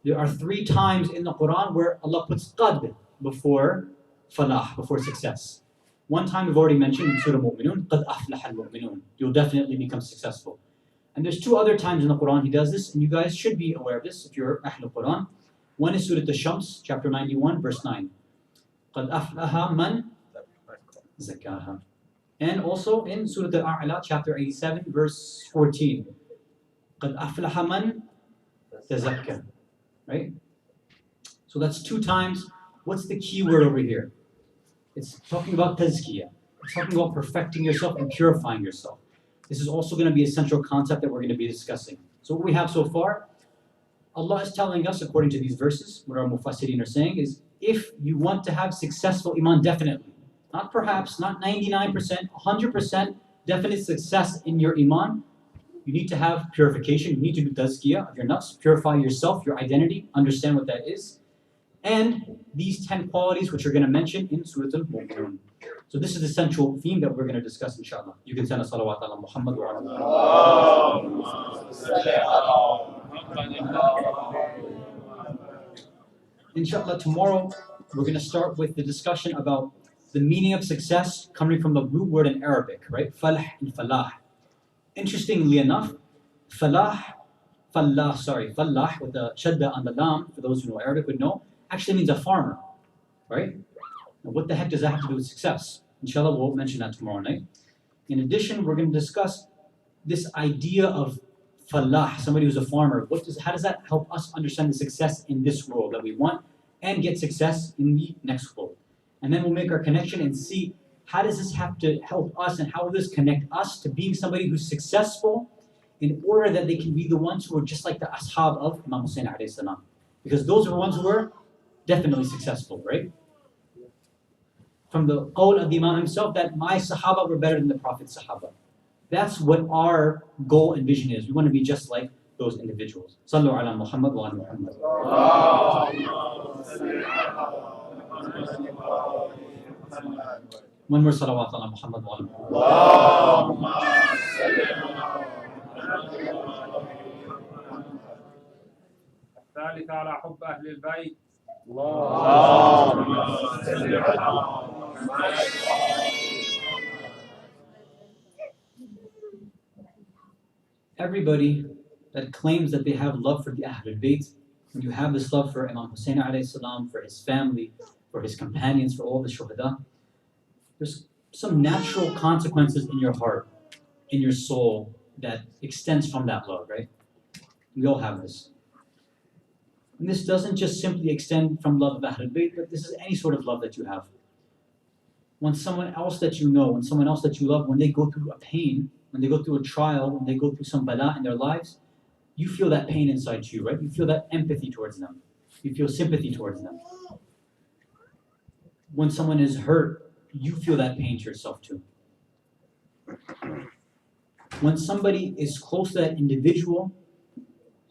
Speaker 8: There are 3 times in the Quran where Allah puts qad before falah, before success. One time we've already mentioned in Surah Mu'minun, قَدْ أَفْلَحَ الْمُؤْمِنُونَ. You'll definitely become successful. And there's 2 other times in the Quran He does this, and you guys should be aware of this if you're Ahlul Quran. One is Surah Ash-Shams, chapter 91, verse 9. قَدْ أَفْلَحَ مَنْ زَكَّاهَا. And also in Surah Al-A'la, chapter 87, verse 14. قَدْ أَفْلَحَ مَنْ تَزَكَّى. Right? So that's 2 times. What's the key word over here? It's talking about tazkiyah. It's talking about perfecting yourself and purifying yourself. This is also going to be a central concept that we're going to be discussing. So what we have so far, Allah is telling us, according to these verses, what our mufassirin are saying is, if you want to have successful iman, definitely, not perhaps, not 99%, 100% definite success in your iman, you need to have purification. You need to do tazkiyah of your nafs, purify yourself, your identity, understand what that is. And these 10 qualities which we're going to mention in Surah Al-Mu'minun. So this is the central theme that we're going to discuss, inshallah. You can send a salawat ala Muhammad wa ala. Inshallah, tomorrow we're going to start with the discussion about the meaning of success coming from the root word in Arabic, right? Falah and falah. Interestingly enough, falah with the shadda on the lam, for those who know Arabic would know, actually means a farmer, right? Now, what the heck does that have to do with success? Inshallah, we'll mention that tomorrow night. In addition, we're going to discuss this idea of falah, somebody who's a farmer. How does that help us understand the success in this world that we want and get success in the next world? And then we'll make our connection and see how does this have to help us and how will this connect us to being somebody who's successful in order that they can be the ones who are just like the ashab of Imam Hussein alayhi salam. Because those are the ones who were definitely successful, right? From the qawl of the Imam himself that my Sahaba were better than the Prophet's Sahaba. That's what our goal and vision is. We want to be just like those individuals. Sallu ala Muhammad wa ala Muhammad. One more salawat ala Muhammad wa ala Muhammad.
Speaker 3: الثالث على حب أهل البيت.
Speaker 8: Everybody that claims that they have love for the Ahlul Bayt, when you have this love for Imam Hussein alayhi salam, for his family, for his companions, for all the shuhada, there's some natural consequences in your heart, in your soul, that extends from that love, right? We all have this. And this doesn't just simply extend from love of Ahlul Bayt, but this is any sort of love that you have. When someone else that you know, when someone else that you love, when they go through a pain, when they go through a trial, when they go through some bala in their lives, you feel that pain inside you, right? You feel that empathy towards them. You feel sympathy towards them. When someone is hurt, you feel that pain to yourself too. When somebody is close to that individual,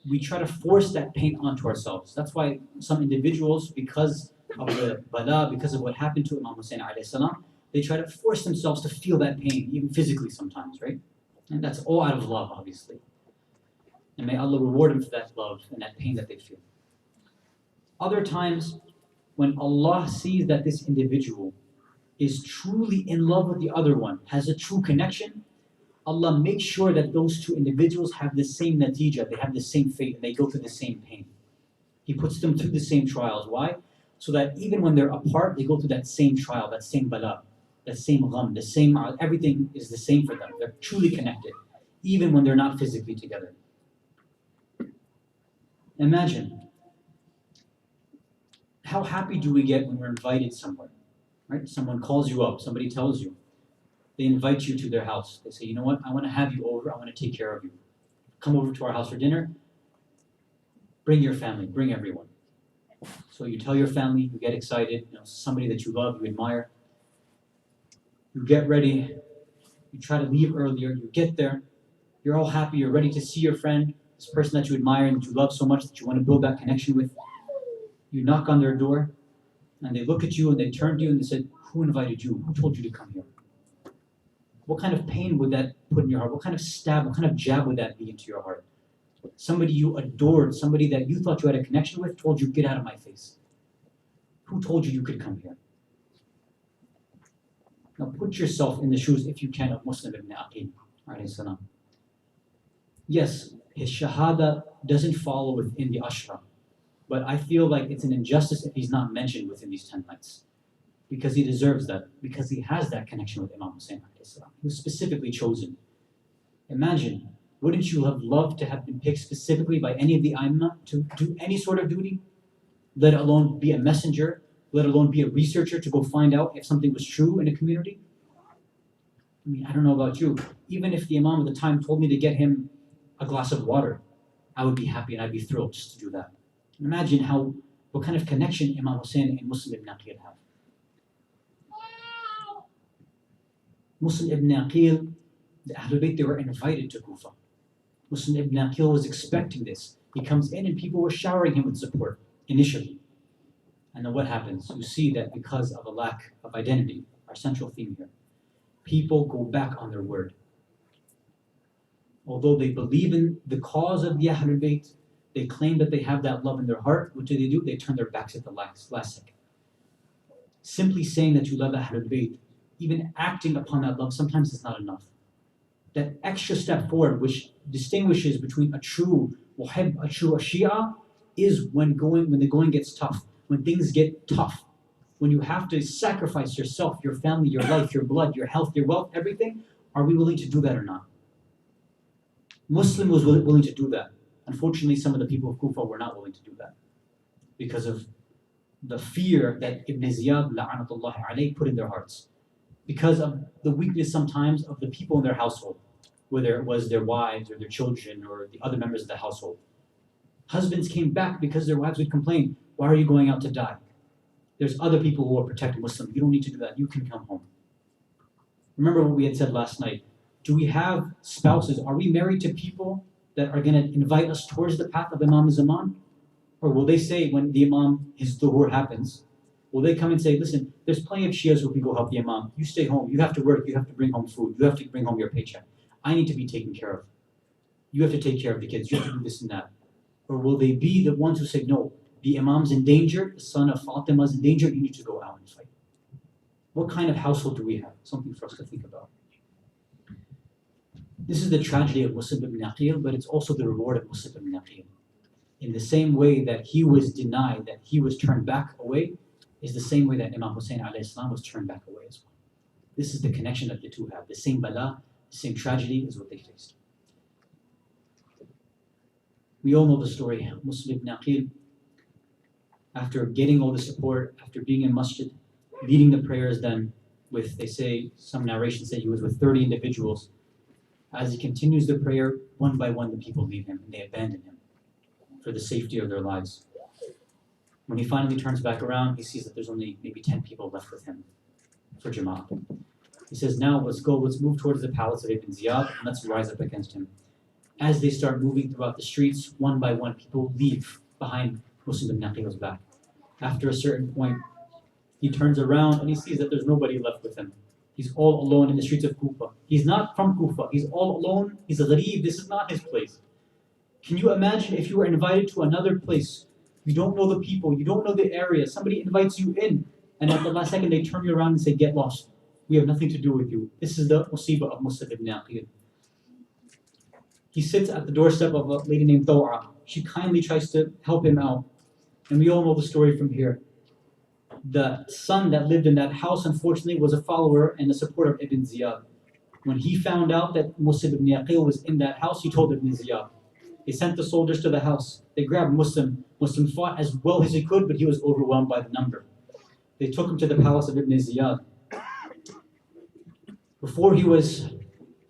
Speaker 8: we try to force that pain onto ourselves. That's why some individuals, because of the bala, because of what happened to Imam Hussein alayhi salam, they try to force themselves to feel that pain, even physically sometimes, right? And that's all out of love, obviously. And may Allah reward them for that love and that pain that they feel. Other times, when Allah sees that this individual is truly in love with the other one, has a true connection, Allah makes sure that those 2 individuals have the same natija, they have the same fate, and they go through the same pain. He puts them through the same trials. Why? So that even when they're apart, they go through that same trial, that same bala, that same gham, the same, everything is the same for them. They're truly connected, even when they're not physically together. Imagine, how happy do we get when we're invited somewhere, right? Someone calls you up, somebody tells you, they invite you to their house. They say, you know what, I want to have you over, I want to take care of you. Come over to our house for dinner, bring your family, bring everyone. So you tell your family, you get excited, somebody that you love, you admire. You get ready, You try to leave earlier, you get there, you're all happy, you're ready to see your friend, this person that you admire and that you love so much that you want to build that connection with. You knock on their door, and they look at you and they turn to you and they said, who invited you? Who told you to come here? What kind of pain would that put in your heart? What kind of stab, what kind of jab would that be into your heart? Somebody you adored, somebody that you thought you had a connection with, told you, get out of my face. Who told you you could come here? Now put yourself in the shoes, if you can, of Muslim ibn Aqil, alayhi salam. Yes, his shahada doesn't follow within the ashra, but I feel like it's an injustice if he's not mentioned within these 10 nights. Because he deserves that, because he has that connection with Imam Hussein alayhi salam. He was specifically chosen. Imagine, wouldn't you have loved to have been picked specifically by any of the Aimma to do any sort of duty, let alone be a messenger, let alone be a researcher to go find out if something was true in a community? I mean, I don't know about you. Even if the Imam at the time told me to get him a glass of water, I would be happy and I'd be thrilled just to do that. Imagine what kind of connection Imam Hussein and Muslim ibn Aqil have. Muslim ibn Aqil, the Ahlul Bayt, they were invited to Kufa. Muslim ibn Aqil was expecting this. He comes in and people were showering him with support initially. And then what happens? You see that because of a lack of identity, our central theme here, people go back on their word. Although they believe in the cause of the Ahlul Bayt, they claim that they have that love in their heart. What do? They turn their backs at the last second. Simply saying that you love Ahlul Bayt, even acting upon that love, sometimes is not enough. That extra step forward, which distinguishes between a true muhib, a true Shia, is when the going gets tough, when things get tough, when you have to sacrifice yourself, your family, your life, your blood, your health, your wealth, everything. Are we willing to do that or not? Muslim was willing to do that. Unfortunately, some of the people of Kufa were not willing to do that because of the fear that Ibn Ziyad la'anatullahi alayhi put in their hearts, because of the weakness sometimes of the people in their household, whether it was their wives or their children or the other members of the household. Husbands came back because their wives would complain, why are you going out to die? There's other people who are protecting Muslim. You don't need to do that. You can come home. Remember what we had said last night. Do we have spouses? Are we married to people that are going to invite us towards the path of Imam Zaman? Or will they say when the Imam, his dhuhr happens, will they come and say, listen, there's plenty of Shias who can go help the Imam. You stay home. You have to work. You have to bring home food. You have to bring home your paycheck. I need to be taken care of. You have to take care of the kids. You have to do this and that. Or will they be the ones who say, no, the Imam's in danger, the son of Fatima's in danger, you need to go out and fight? What kind of household do we have? Something for us to think about. This is the tragedy of Muslim ibn Aqil, but it's also the reward of Muslim ibn Aqil. In the same way that he was denied, that he was turned back away, is the same way that Imam Hussein alayhi salam was turned back away as well. This is the connection that the two have. The same bala, the same tragedy is what they faced. We all know the story. Muslim ibn Aqil, after getting all the support, after being in masjid, leading the prayers then with, they say, some narrations say he was with 30 individuals. As he continues the prayer, one by one the people leave him and they abandon him for the safety of their lives. When he finally turns back around, he sees that there's only maybe 10 people left with him for Jama'ah. He says, now let's move towards the palace of Ibn Ziyad and let's rise up against him. As they start moving throughout the streets, one by one, people leave behind Muslim ibn Aqil's back. After a certain point, he turns around and he sees that there's nobody left with him. He's all alone in the streets of Kufa. He's not from Kufa. He's all alone. He's a ghareeb. This is not his place. Can you imagine if you were invited to another place? You don't know the people. You don't know the area. Somebody invites you in, and at the last second they turn you around and say, get lost. We have nothing to do with you. This is the musibah of Muslim ibn Aqil. He sits at the doorstep of a lady named Daw'a. She kindly tries to help him out. And we all know the story from here. The son that lived in that house, unfortunately, was a follower and a supporter of Ibn Ziyad. When he found out that Muslim ibn Aqil was in that house, he told Ibn Ziyad. They sent the soldiers to the house. They grabbed Muslim. Muslim fought as well as he could, but he was overwhelmed by the number. They took him to the palace of Ibn Ziyad. Before he was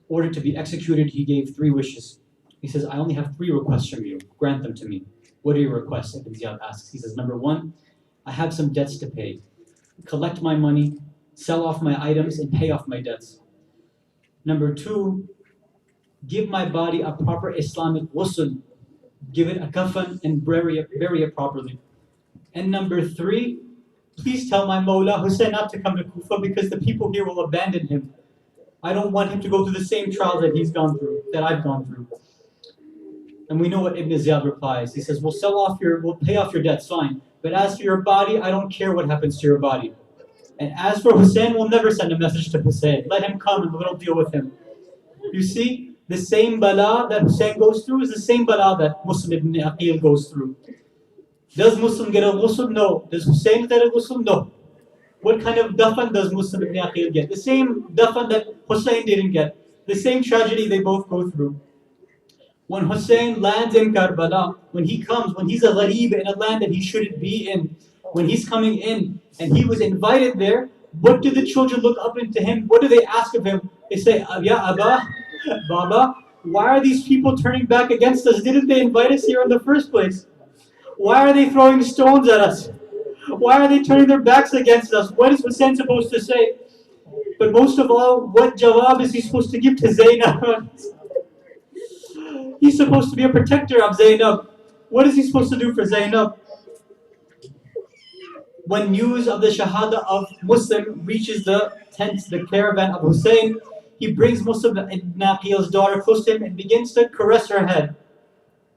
Speaker 8: ordered to be executed, he gave 3 wishes. He says, I only have 3 requests from you. Grant them to me. What are your requests? Ibn Ziyad asks. He says, number 1, I have some debts to pay. Collect my money, sell off my items, and pay off my debts. Number 2, give my body a proper Islamic ghusl. Give it a kafan and bury it properly. And number 3, please tell my Mawla Hussein not to come to Kufa because the people here will abandon him. I don't want him to go through the same trials that he's gone through, that I've gone through. And we know what Ibn Ziyad replies. He says, we'll pay off your debts, fine. But as for your body, I don't care what happens to your body. And as for Hussein, we'll never send a message to Hussein. Let him come and we'll deal with him. You see, the same bala that Hussein goes through is the same bala that Muslim ibn Aqil goes through. Does Muslim get a ghusl? No. Does Hussein get a ghusl? No. What kind of dafan does Muslim ibn Aqil get? The same dafan that Hussein didn't get. The same tragedy they both go through. When Hussein lands in Karbala, when he's a gharib in a land that he shouldn't be in, when he's coming in and he was invited there, what do the children look up into him? What do they ask of him? They say, Ya Abba, Baba, why are these people turning back against us? Didn't they invite us here in the first place? Why are they throwing stones at us? Why are they turning their backs against us? What is Hussein supposed to say? But most of all, what jawab is he supposed to give to Zainab? He's supposed to be a protector of Zainab. What is he supposed to do for Zainab? When news of the Shahada of Muslim reaches the tent, the caravan of Hussein, he brings Muslim ibn Aqil's daughter close to him and begins to caress her head.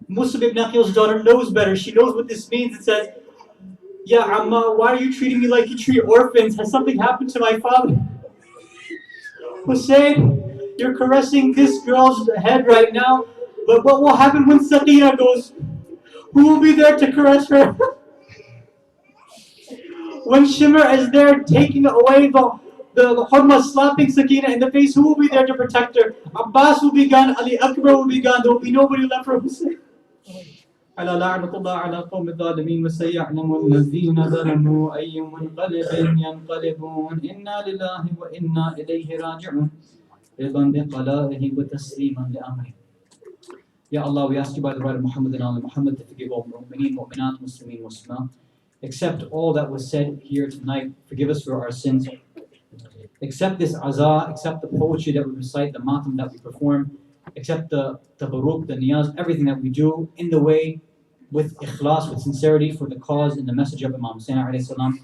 Speaker 8: Muslim ibn Aqil's daughter knows better. She knows what this means and says, Ya Amma, why are you treating me like you treat orphans? Has something happened to my father? Hussein, you're caressing this girl's head right now, but what will happen when Sakina goes? Who will be there to caress her? When Shimmer is there taking away the Hurma, slapping Sakina in the face, who will be there to protect her? Abbas will be gone, Ali Akbar will be gone, there will be nobody left for Hussein. على لعنة الله على قوم الظالمين وسيعلم الذين ظلموا أي منقلب ينقلبون إنا لله وإنا إليه راجعون رضا بقضائه وتسليما لأمره. Ya Allah, we ask you by the right of Muhammad and Ali Muhammad to forgive all mu'mineen, mu'minat, muslimin, muslimat. Accept all that was said here tonight. Forgive us for our sins. Accept this azah, accept the poetry that we recite, the matam that we perform, accept the tabarruk, the niyaz, everything that we do in the way, with ikhlas, with sincerity for the cause and the message of Imam Hussein alayhi salam.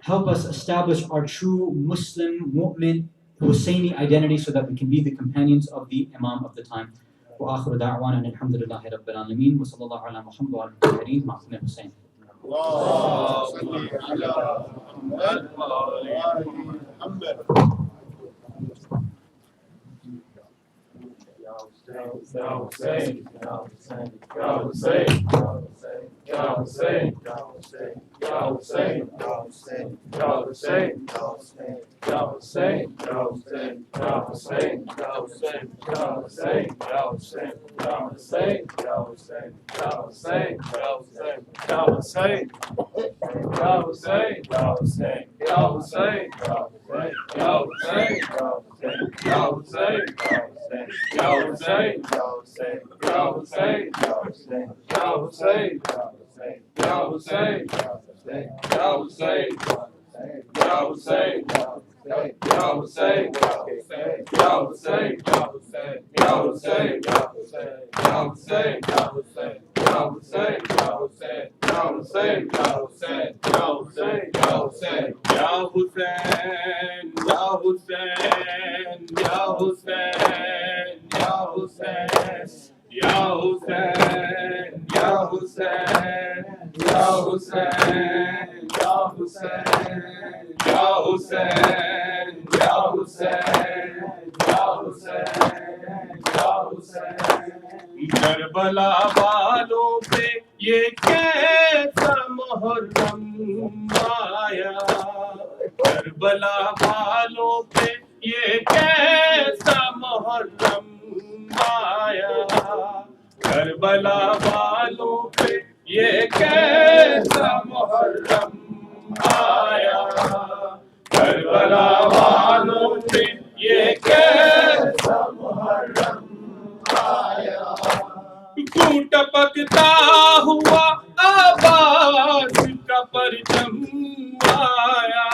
Speaker 8: Help us establish our true Muslim, mu'min, Husseini identity so that we can be the companions of the Imam of the time. وآخر دعوانا الحمد لله رب العالمين وصلى الله على محمد وعلى آله الكريم مع حسين.
Speaker 3: Karbala वालों पे ये कैसा मुहर्रम आया, Karbala वालों पे ये कैसा मुहर्रम आया, करबला वालों पे ये कैसा मुहर्रम आया, करबला वालों पे ये कैसा मुहर्रम आया। टूट पकता हुआ आवाज का परचम आया,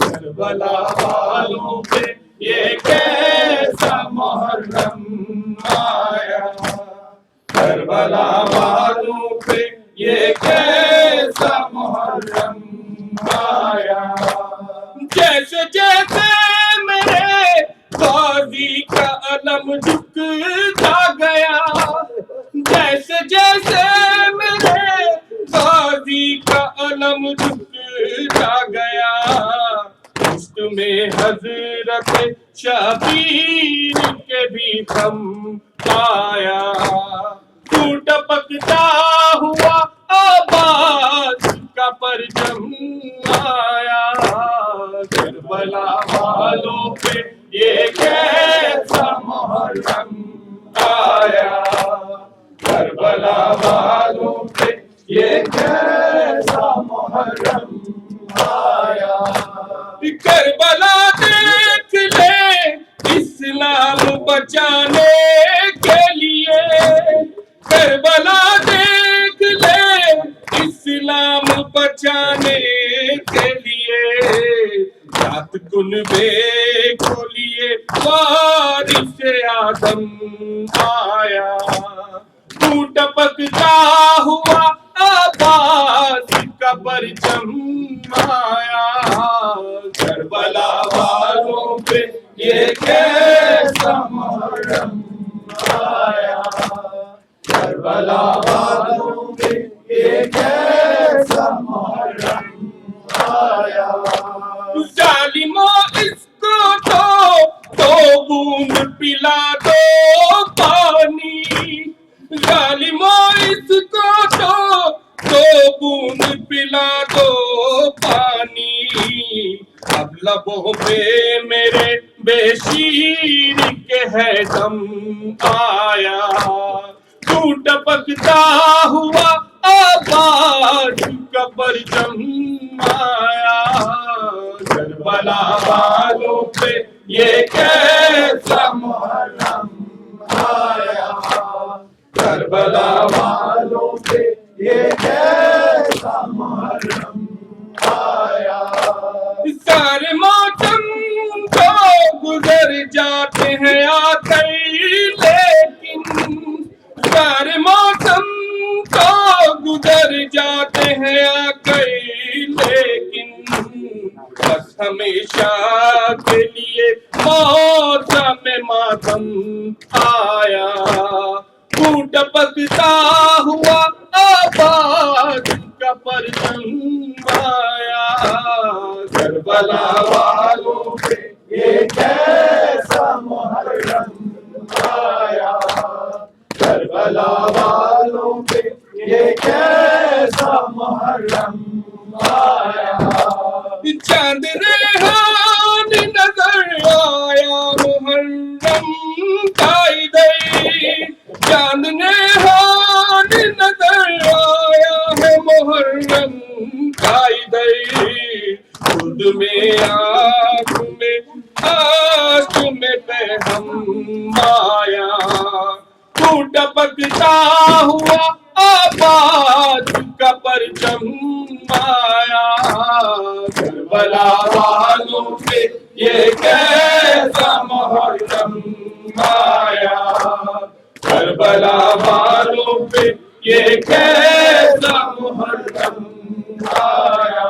Speaker 3: करबला वालों पे ये کربلا والوں پہ یہ کیسا محرم آیا. جیسے جیسے میرے غازی کا علم جھکتا گیا، جیسے جیسے میرے غازی کا علم جھکتا گیا، عشق میں حضرت شبیر کے بھی خم آیا. ٹوٹ پکتا ہوا آباد کا پرچم آیا. کربلا والوں پہ یہ کیسا محرم آیا. کربلا والوں پہ یہ کیسا محرم آیا. کربلا دیکھ لے اسلام بچانے کے لیے، کربلا دیکھ لے اسلام بچانے کے لیے، رات کنبے کو لیے وارث آدم آیا. ٹوٹ پکتا ہوا آباد کا پرچم آیا. کربلا والوں پہ یہ کیسا محرم آیا. کربلا والوں پہ یہ کیسا محرم آیا. ظالموں اس کو تو بوند پلا دو پانی، ظالموں اس کو تو بوند پلا دو پانی. اب لبوں پہ میرے بے شیر کے ہے دم آیا. ٹوٹ پکتا ہوا آباد کا پرچم آیا. کربلا والوں پہ یہ کیسا محرم آیا. کربلا والوں پہ یہ کیسا محرم آیا. سارے موسم تو گزر جاتے ہیں آ کر، لیکن سارے موسم تو گزر جاتے ہیں آ کر، لیکن بس ہمیشہ کے لیے موسم ماتم آیا. ٹوٹ پکتا ہوا آباد کا پرچم آیا. کربلا والوں پہ یہ کیسا محرم آیا. کربلا والوں پہ یہ کیسا محرم آیا. چاند ریحان نظر آیا محرم کا ادھر، چاند ریحان نظر آیا ہے محرم کا ادھر. خود میں آنکھ میں بہم آیا. ٹوٹ پکتا ہوا آباد کا پرچم آیا. کربلا والوں پہ یہ کیسا محرم آیا. کربلا والوں پہ یہ کیسا محرم آیا.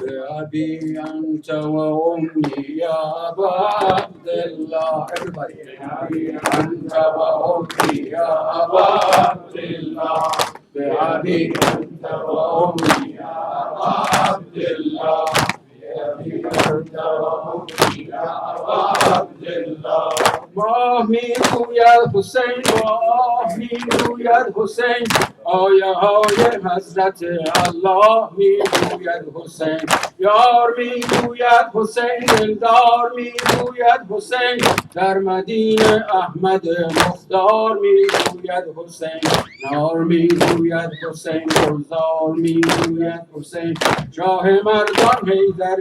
Speaker 10: بأبي أنت وأمي يا أبا عبد الله. بأبي أنت وأمي يا أبا عبد الله. بأبي أنت وأمي يا أبا عبد الله. بأبي أنت وأمي يا أبا عبد الله. ماهمينو يا حسين، ماهمينو يا حسين، آیه حضرت الله میگوید حسین، یار میگوید حسین، دلدار میگوید حسین، در مدینه احمد مختار میگوید حسین. نارمی گوید حسین گلزار می گوید حسین شاه مردان حیدر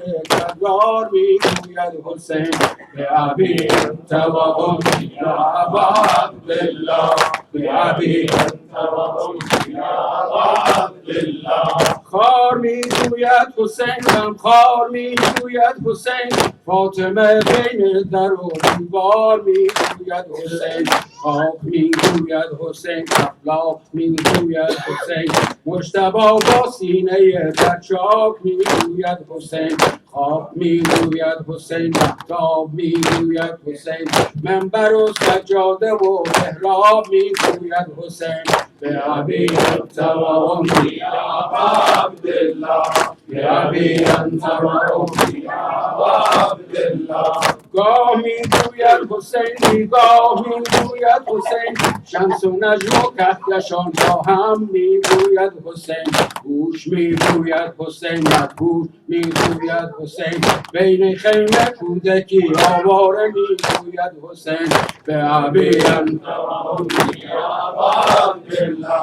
Speaker 10: کرار می گوید حسین به ابی انت و امی یا ابا عبدالله به ابی انت و امی یا ابا عبدالله خار می گوید حسین غمخوار می گوید حسین فاطمه بین در و دیوار می گوید حسین خواب می گوید حسین افلاک می گوید حسین مجتبی با سینه در چاک می گوید حسین خواب می گوید حسین مهتاب می گوید حسین منبر و سجاده و محراب می گوید حسین به ابی انت و امی یا ابا عبدالله به ابی انت و امی یا ابا عبدالله گاه می گوید حسین بیگاه می گوید حسین شمس و نجم و کهکشان با هم می گوید حسین گوش می گوید حسین مدهوش می گوید حسین بین خیمه کودکی آواره می گوید حسین به ابی انت و امی یا ابا عبدالله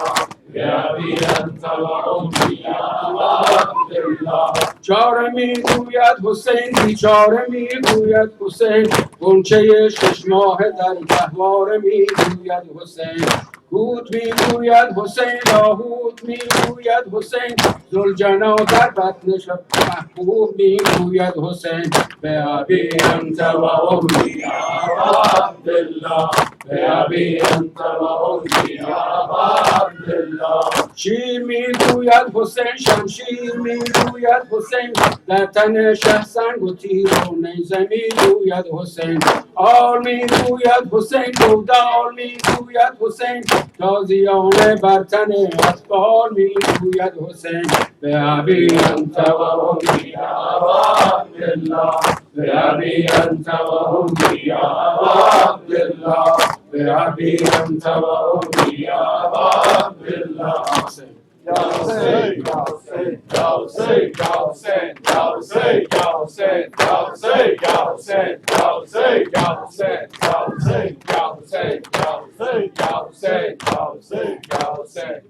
Speaker 10: به ابی انت و امی یا ابا عبدالله چاره می گوید حسین بیچاره می گوید حسین غنچه 6 ماه در گهواره می گوید حسین هوت می گوید حسین لاهوت می گوید حسین ذوالجنا در بطن شب محبوب می گوید حسین به ابی انت و امی یا ابا عبدالله به ابی انت و امی یا ابا عبدالله شیر می گوید حسین شمشیر می گوید حسین در تن شه سنگ و تیر و نیزه می گوید حسین آل می گوید حسین گودال می گوید حسین تازیانه بر تن اطفال می گوید حسین به ابی انت و امی یا ابا عبدالله به ابی انت و امی یا ابا عبدالله به ابی انت و امی یا ابا عبدالله Ya Hussein, Ya Hussein, Ya Hussein, Ya Hussein, Ya Hussein, Ya Hussein, Ya Hussein, Ya Hussein, Ya Hussein, Ya Hussein, Ya Hussein, Ya Hussein, Ya Hussein, Ya Hussein, Ya Hussein, Ya Hussein,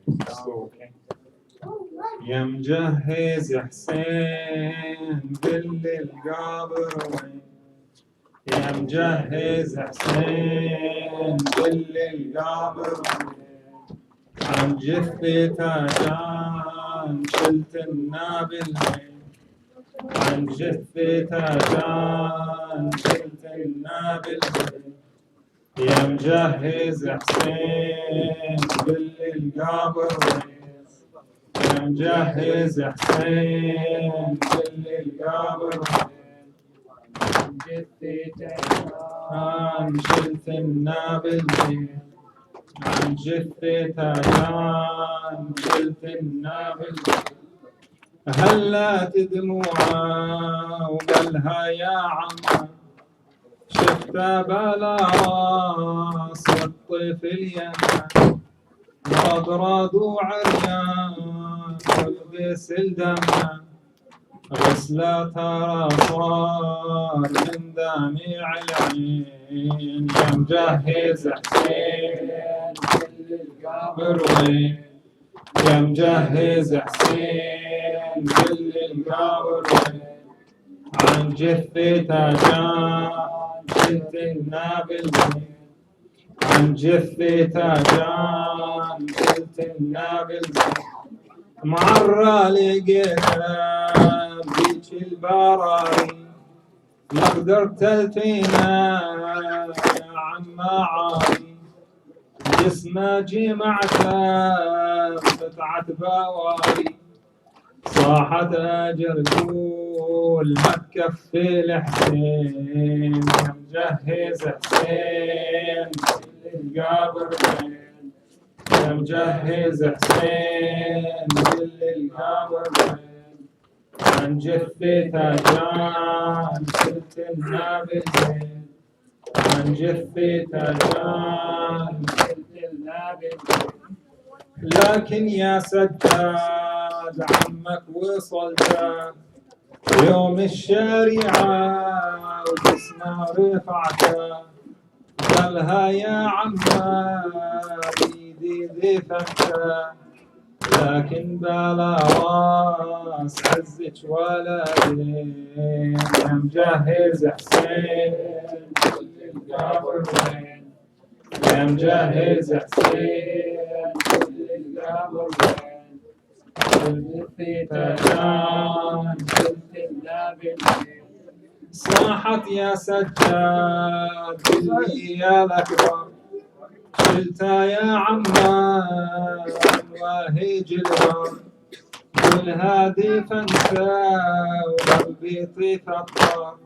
Speaker 10: Ya Hussein.
Speaker 3: يا مجهز حسين قل القابر وين يا مجهز حسين قل القابر وين عن جثته جان شلت النابل وين عن جثته جان شلت النابل وين يا مجهز حسين قل القابر وين يا مجهز حسين قل القابر وين عن جثته جان شلت النابل وين عن جثته جان شلت النابل هلات دموعه وقالها يا عمه شفت بلا راس الطفل يمه مبرد وعريان والغسل دمه غسلة ترى صار من دميع العين يا مجهز حسين كل القبر وين يا مجهز حسين كل القبر وين عن جثته جان شلت النابل وين عن جثته جان شلت النابل وين معرى لقيتها بيج البراري ما قدرت الفينا يا عم عاري جسمه جمعته قطعة بواري صاحت اجر قول ما تكفي الحسين يا مجهز حسين القابر وين يا مجهز حسين كل القبر وين عن جثته جان شلت النابل وين عن جثته جان شلت النابل لكن يا سداد عمك وصلته يوم الشريعة وجسمه رفعته قالها يا عمه
Speaker 10: ذي فانسى لكن بلا راس عزك ولدين يا مجهز حسين القبر وين يا مجهز حسين القبر وين والمثي تجان شلت النبي صاحت يا سجاد اللي يا الأكبر شلتا يا عمان واهيج الغر كل هذه فانسى وقلبي طيف الطار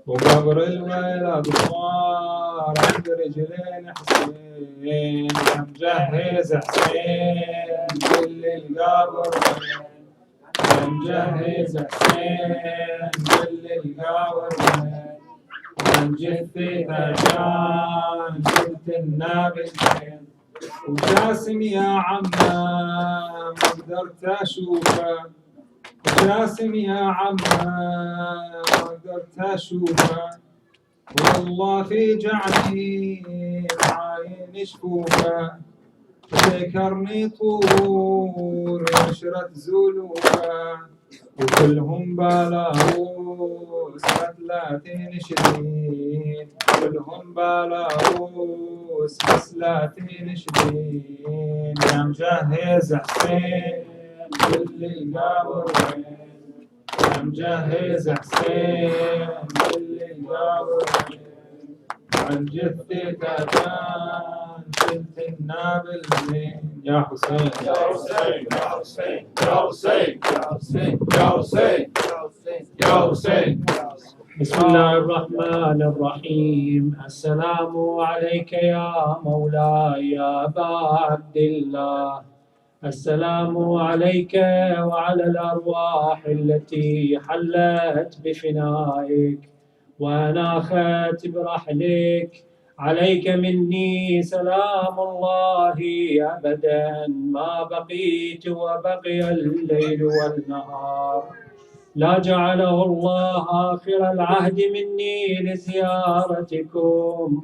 Speaker 10: وقبر الولد صار عند رجلين حسين يا مجهز حسين كل القبر يا مجهز حسين كل القبر من جثي تجان شلت النابلتين وجاسم يا عمان ما قدرت اشوفه وجاسم يا عمان ما قدرت اشوفه والله في جعلي عاين شفوفه ذكرني طول عشرة زلوفه وكلهم بلاروس 30 شديد كلهم بلاروس 30 شديد يا مجهز حسين كل القبر وين يا مجهز حسين كل القبر وين عن جثتي تجان شلت النابل زين يا حسين يا حسين يا حسين يا حسين يا حسين يا حسين يا حسين
Speaker 11: بسم الله الرحمن الرحيم. السلام عليك يا مولاي يا أبا عبد الله. السلام عليك وعلى الأرواح التي حلت بفنائك وأنا أخذت برحلك. عليك مني سلام الله أبدا ما بقيت وبقي الليل والنهار. لا جعله الله آخر العهد مني لزيارتكم.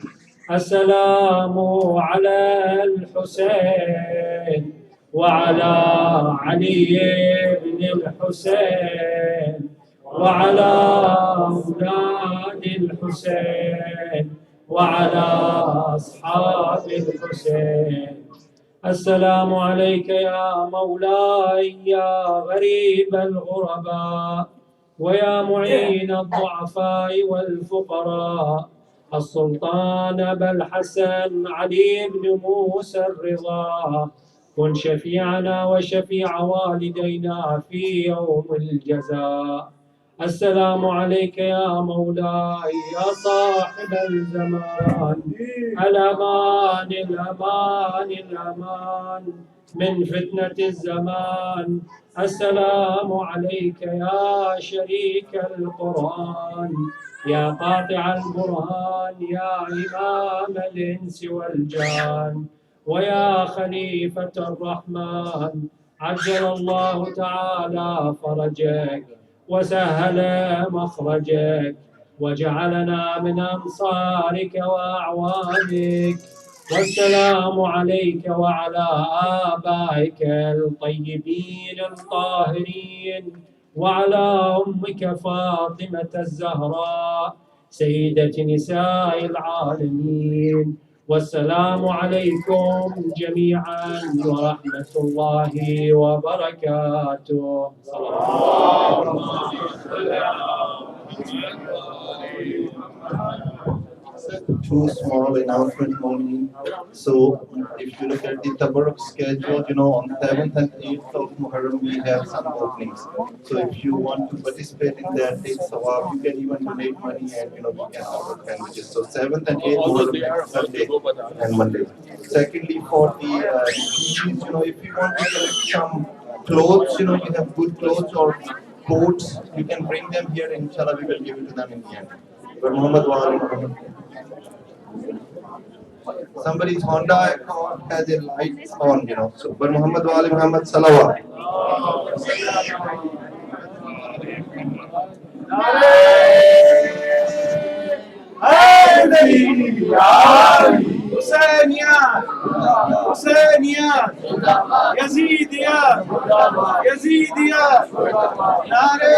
Speaker 11: السلام على الحسين وعلى علي بن الحسين وعلى أولاد الحسين وعلى أصحاب الحسين. السلام عليك يا مولاي يا غريب الغرباء ويا معين الضعفاء والفقراء. السلطان أبا الحسن علي بن موسى الرضا كن شفيعنا وشفيع والدينا في يوم الجزاء. السلام عليك يا مولاي يا صاحب الزمان. الأمان الأمان الأمان من فتنة الزمان. السلام عليك يا شريك القرآن يا قاطع البرهان يا إمام الإنس والجان ويا خليفة الرحمن. عجل الله تعالى فرجك وسهل مخرجك وجعلنا من أنصارك وأعوانك. والسلام عليك وعلى آبائك الطيبين الطاهرين وعلى أمك فاطمة الزهراء سيدة نساء العالمين. والسلام عليكم جميعا ورحمة الله وبركاته.
Speaker 7: Two small announcement only. So if you look at the Tabarruk schedule, on 7th and 8th of Moharram we have some openings. So if you want to participate in that, take sawab, you can even donate money and we can order sandwiches. So 7th and 8th Moharram, Sunday and Monday. Secondly, for the if you want to collect some clothes, you have good clothes or coats, you can bring them here. Inshallah, we will give it to them in the end. But somebody's Honda account has a light on, So, but Muhammad wa Ali Muhammad Salawat.
Speaker 1: Hussein يزيدية يزيدية ناري